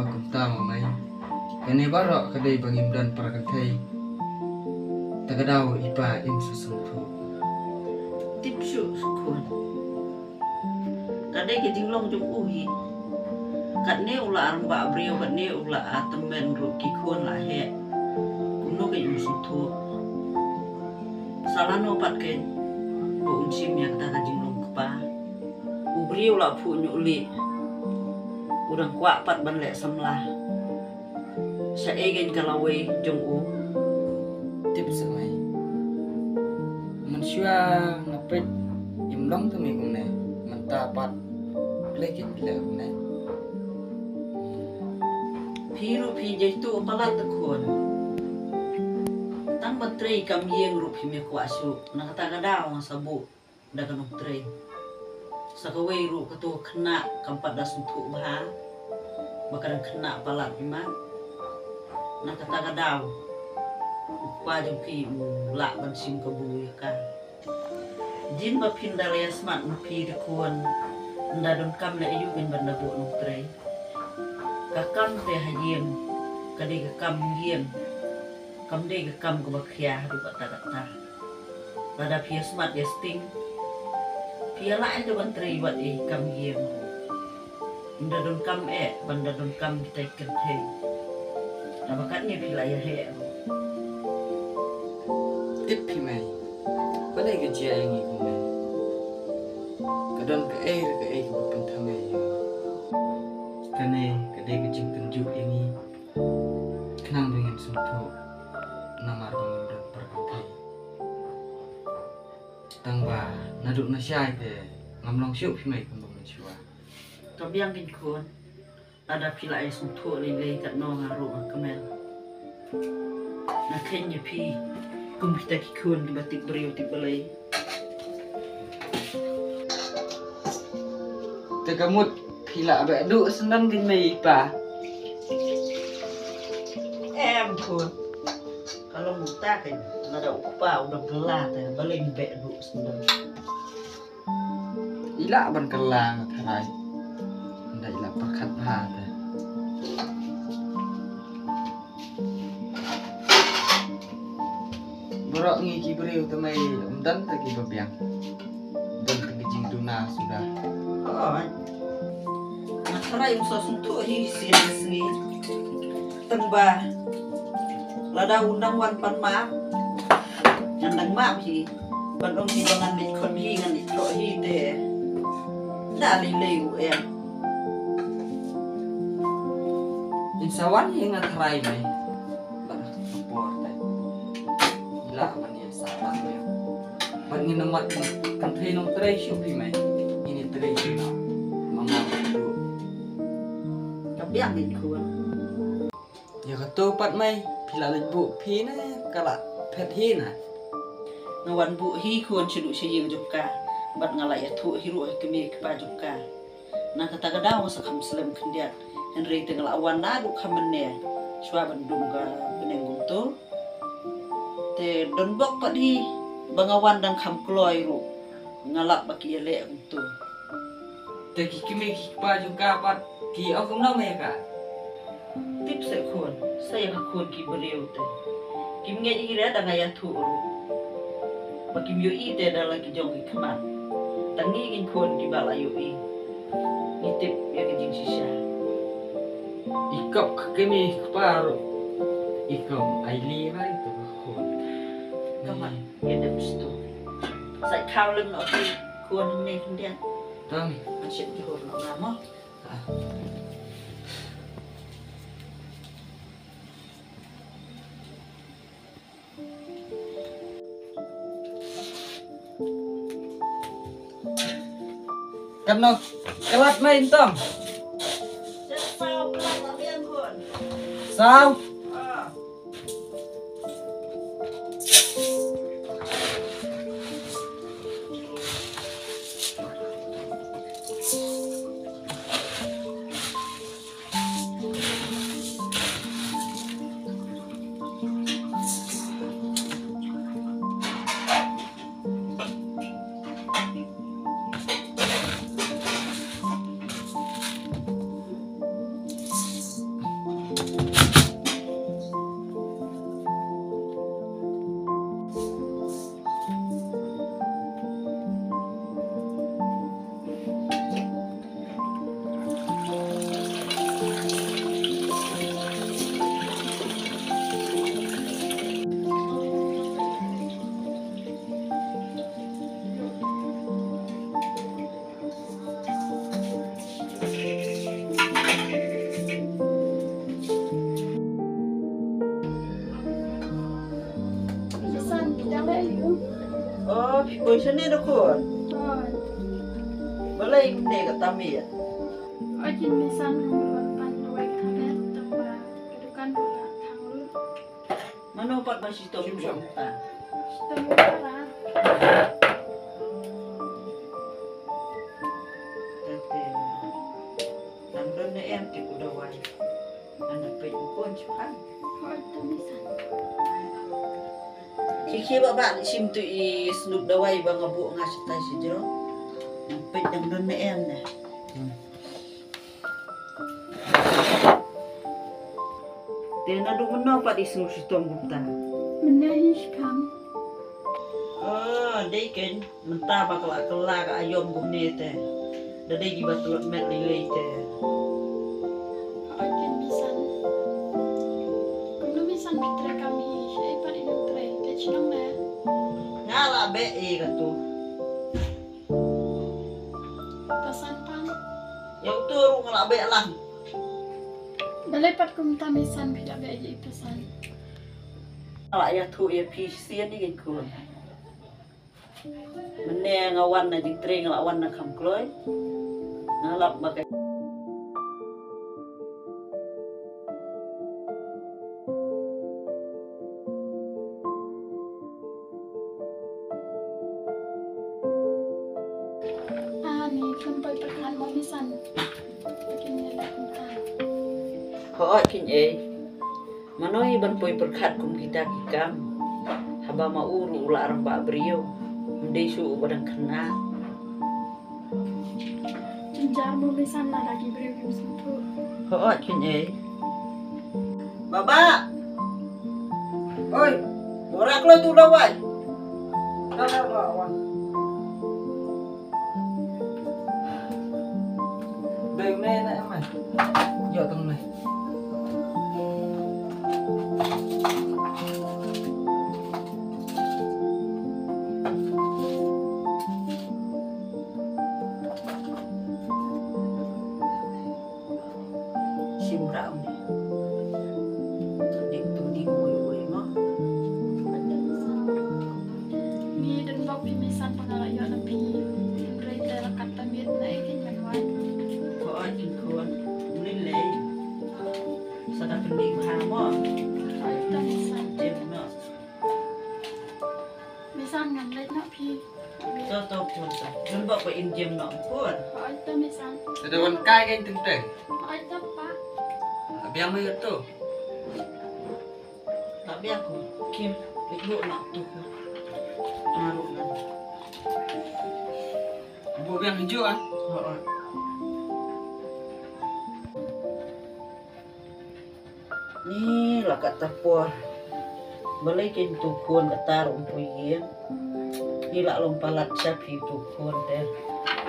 Kumta mamai. Kene barok kadai bangim dan parakantai. Tagadau ipa im susungtu. tip su khon kadai ke jinglong jung uhi kat ne ula arba brio kat ne ula atemen ru ki khon la he kuno ke yusung thu salano pat ke bu unsim ya kata ka jinglong kpa brio la phu nyu li udang kwa pat ban le samla sa egen kalawe jung u Tip semai. Manusia ngapet imlong tu minggu ne. Mentapat lekin bila ne. Piru pi jaitu palat tekun. Tang batrei kam yeng ru pi me kwasu na kata kada ang sabu da kanong trei. Sa kawai ru kato kena kampat da suntu bah. Bakadang kena palat iman. Na kata kada kwa jung pi la ban sim kabu ya kan. Jin ba pindalaya smart pi dekun. Ndadon kam na iyu bin banda bu nong trei. Kakam teh hajiem, kadai kakam hiem, kam dei kakam ke bakia du kata. Lada pia smart ya sting, pia lah itu bantri buat kam hiem. Benda don kam benda don kam kita ikan hei. Nabakatnya pila ya hei. Tip mai. Balai ke jia yang ikut ne. Kadang ke air pentamai. Kane kadai ke jing tunjuk ini. Kenang dengan suntu namar bangim dan perkantai. Tangba naduk nasyai te ngamlong syuk mai kembang nasyua. Kabiang kin kun, ada pila ya suntu lele kat no ngaru kemel. Nak kenya pi. Kum kita kikun di batik beriu di balai. Tegamut pila abek duk senang din mai ipa. Kun. Kalau muta kan nada upa udah gelah teh balai bek duk senang. Ila ban kelang tharai. Nda ila perkat ha teh. Borok ngiki beriu temai umdan tagi babiang. Dan tagi jing duna sudah. Oh. Nak serai usaha suntuk hi sini. Tengba. Lada undang wan pan maaf. Nyandang maaf hi. Bandong hi bangan lit kon hi ngan lit lo hi deh. Dah lileu Insawan yang ngatrai mai. Barang kapor teh. Gila ban ya salah ya. Ban nginamat kan threi nong threi shupi mai. Ini threi na. Mama tu. Kabiang lit kun. Ya ketupat mai. Pila lebu pi na kala pet hi na. Ngawan bu hi kun cedu seyeng jokka. Bat ngalai atu hiru kemi kepa jokka. Na kata kadang masa kam selam kendiat. Henry tengah awan nadu kamene. Shua bandung ka benenggung tu. Te donbok padi bangawan dan kam kloy ru. Ngalap baki ele tu. Te kikimi kikpa juga pat ki aku nama ya kak. Tip sekun, saya hakun ki beriu te. Kim nge ira da ngaya tu ru. Bakim yo i te da lagi jong ki kemat. Tangi gin kun ki bala yo i. Ni tip ya ke jing sisa. Ikop kikimi kikpa ru. Ikop aili lah itu kun. Kemat ya dem stu. Sai khao lưng nó thì kun ne kendiat. Tam. Macam johor nak nama. Karena kelat main tom. Sao pelan labian pun. Sao? Misan bidang le yu. Oh, poi sini dah kun. Oi. Balai ni kata mi. Ojin misan kumpulan panduai karet tempat kedudukan bola tanglu. Mana upat masih tu kita. Setemu parah. Tapi nandun ni em ti udah wai. Anak pe pun cepat. Oi tu misan. Kiki bapa sim tu i snup dawai bang abu ngasih tai si jero. Pe nandun ni em ni. Dia nadu mana pak di snup si tom buta. Menahish kam. Oh, dia kan mentah bakal kelak ayam gumne teh. Dah dia gibat telur met lilai teh. Ojin misan. Kuno misan pitra kami. Syai pada nantre. Kecilong le. Ngala be katu. Pesan pan. Yang tu ngala be lang. Dalepat kumta misan tidak be aja pesan. Ngala ya tu ya pisian ni kan kun. Mene ngawan na jing tre ngelawan na kam kloy. Ngalap bagai Ni kumpai perkan mau misan. Begini lah kumta. Ho kin manoi ban poi perkat kum kita kikam. Haba ma uru ula arang ba brio. Mendai su badang kena. Jenjar mau misan lah lagi beri sentuh. Ho kin Baba. Oi, borak lo tu lawai. Lawa. Beng này nè mày. Giờ tầng này. Sim rau ni. Dik tu di oi mo. Ni dan bau pimisan pengalaya nabi. Beri terlekat tamit na ikin manwan. Ho kin kun. Ni le. Sada kendi ha mo. Aita misan. Jem no. Misan ngan lek nak pi. To pun ta. Jun ba ko in jem no pun. Aita misan. Ada wan kai kan tung teh. Aita pa. Biang mai tu. Tapi aku kim ibu nak tu. Aru nan. Bu biang hijau ah. Ho. Ni lah kata puan. Balikin tukun ketar umpuyin. Ni lah lompalat sapi tukun deh.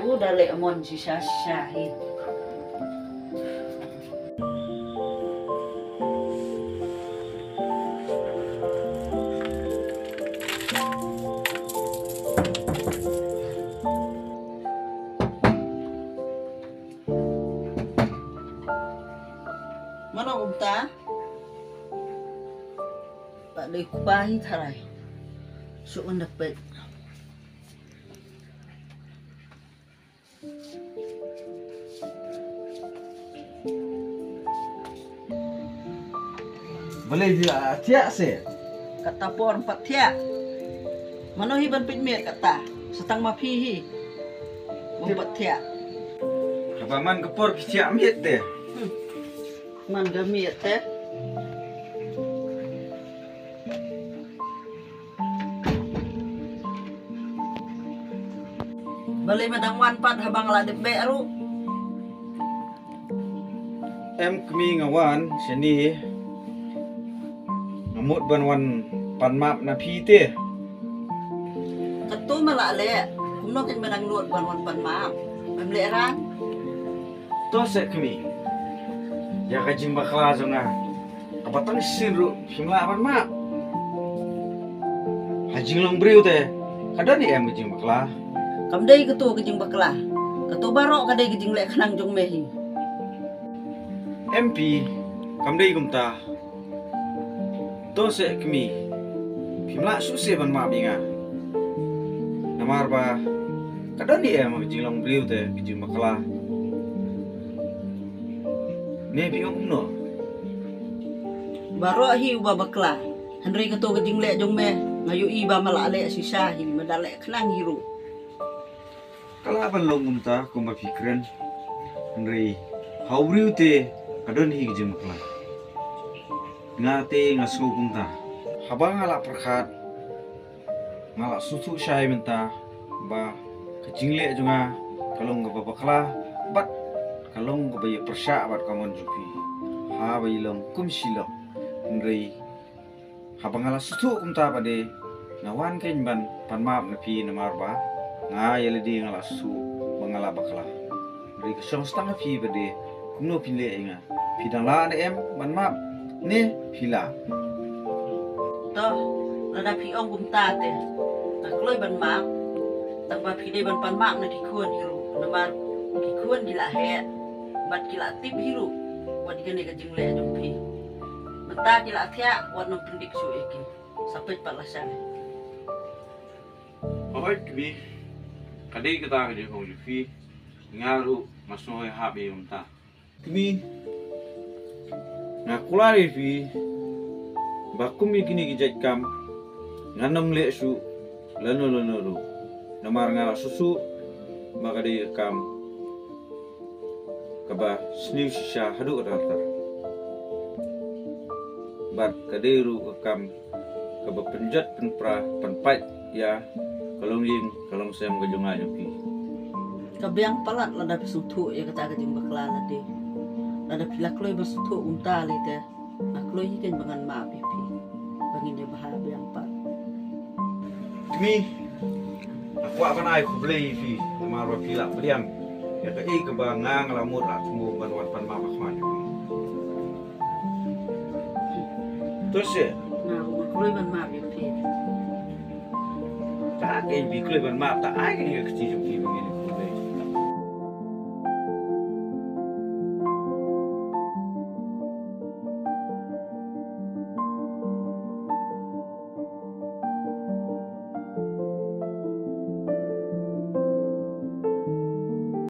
Udah lemon sisa syahid. Mana umta? Pak Lê kupahi tharai. Suun dapat. Boleh dia tiak se. Kata por 4 tiak. Manohi ban pitmet kata. Setang mapihi. 4 tiak. Kapaman kepor kiciak miet deh. Man gamiet teh. Balai madang 1 habang la debe ru. Em kami ngawan sini ngamut banwan pan map na pi te. Ketu mala le. Kumno kin madang nuot ban pan maaf. Mem le ran. To se kami. Ya kajing bakla zonga. Kabatang sinru himla pan map. Hajing long briu te. Kada ni em kajing bakla. Kamdai ketu kejing bakla. Ketu barok kadai kejing le khnang jong mehi. MP kamdai gumta. To se kami. Himla suse ban map inga. Namar ba kada ni em kajing long briu te kajing bakla. Ne bingung no. Barok hi uba bakla. Henry ketu kejing le jong meh. Ngayu iba mala le sisa hi medale khnang hiru. Kala ban long gumta kuma fikren. Henry haubriu te kadon hi kajing bakla. Ngate ngasu gumta. Habang ala perkhat. Ngala susu syai menta ba kajing le junga kalong ga bakla bat kalong ga bayi persya bat kamon jupi. Ha bayi long kum silong. Henry habang ala susu gumta pade ngawan ken ban pan map na pi namar ba nga yeledi ngala susu mangala bakla. Henry kesong stang pi pade kumno pile inga. Pidang la na em ban map ne pila. Toh lada pi ong gumta te. Tak loy ban mak. Tak ba pi de ban pan mak na dikuan hiru. Namar dikuan gila he. Bat gila tip hiru. Wat gene kejing le jong pi. Menta gila thia wat nom pendik su eki. Sampai palasan. Alright, kami kadai kita kerja kau Luffy ngaru masuk habi umta. Kami ngakulari Luffy bakum kini kijat kam nganam le su lano ru namar ngala susu maka dia kam kaba sniu sisa hadu rata bat kaderu kam kaba penjat penpra penpat ya kalong ling kalong sem gajunga nyopi Kabiang palat lada pesutu ya kata kejing bakla lade. Lada pilak loy bersutu unta le te. Nak loy hikan bangan ma pipi. Bangin dia bahaya biang pat. kami aku apa naik kublai fi namar wapila beliam ya ke ke bangang lamur lah tunggu banwan pan mama kman terus ya Nah, nak loy ban ma pipi. tak ke bi kle ban ma tak ai ke kecil jupi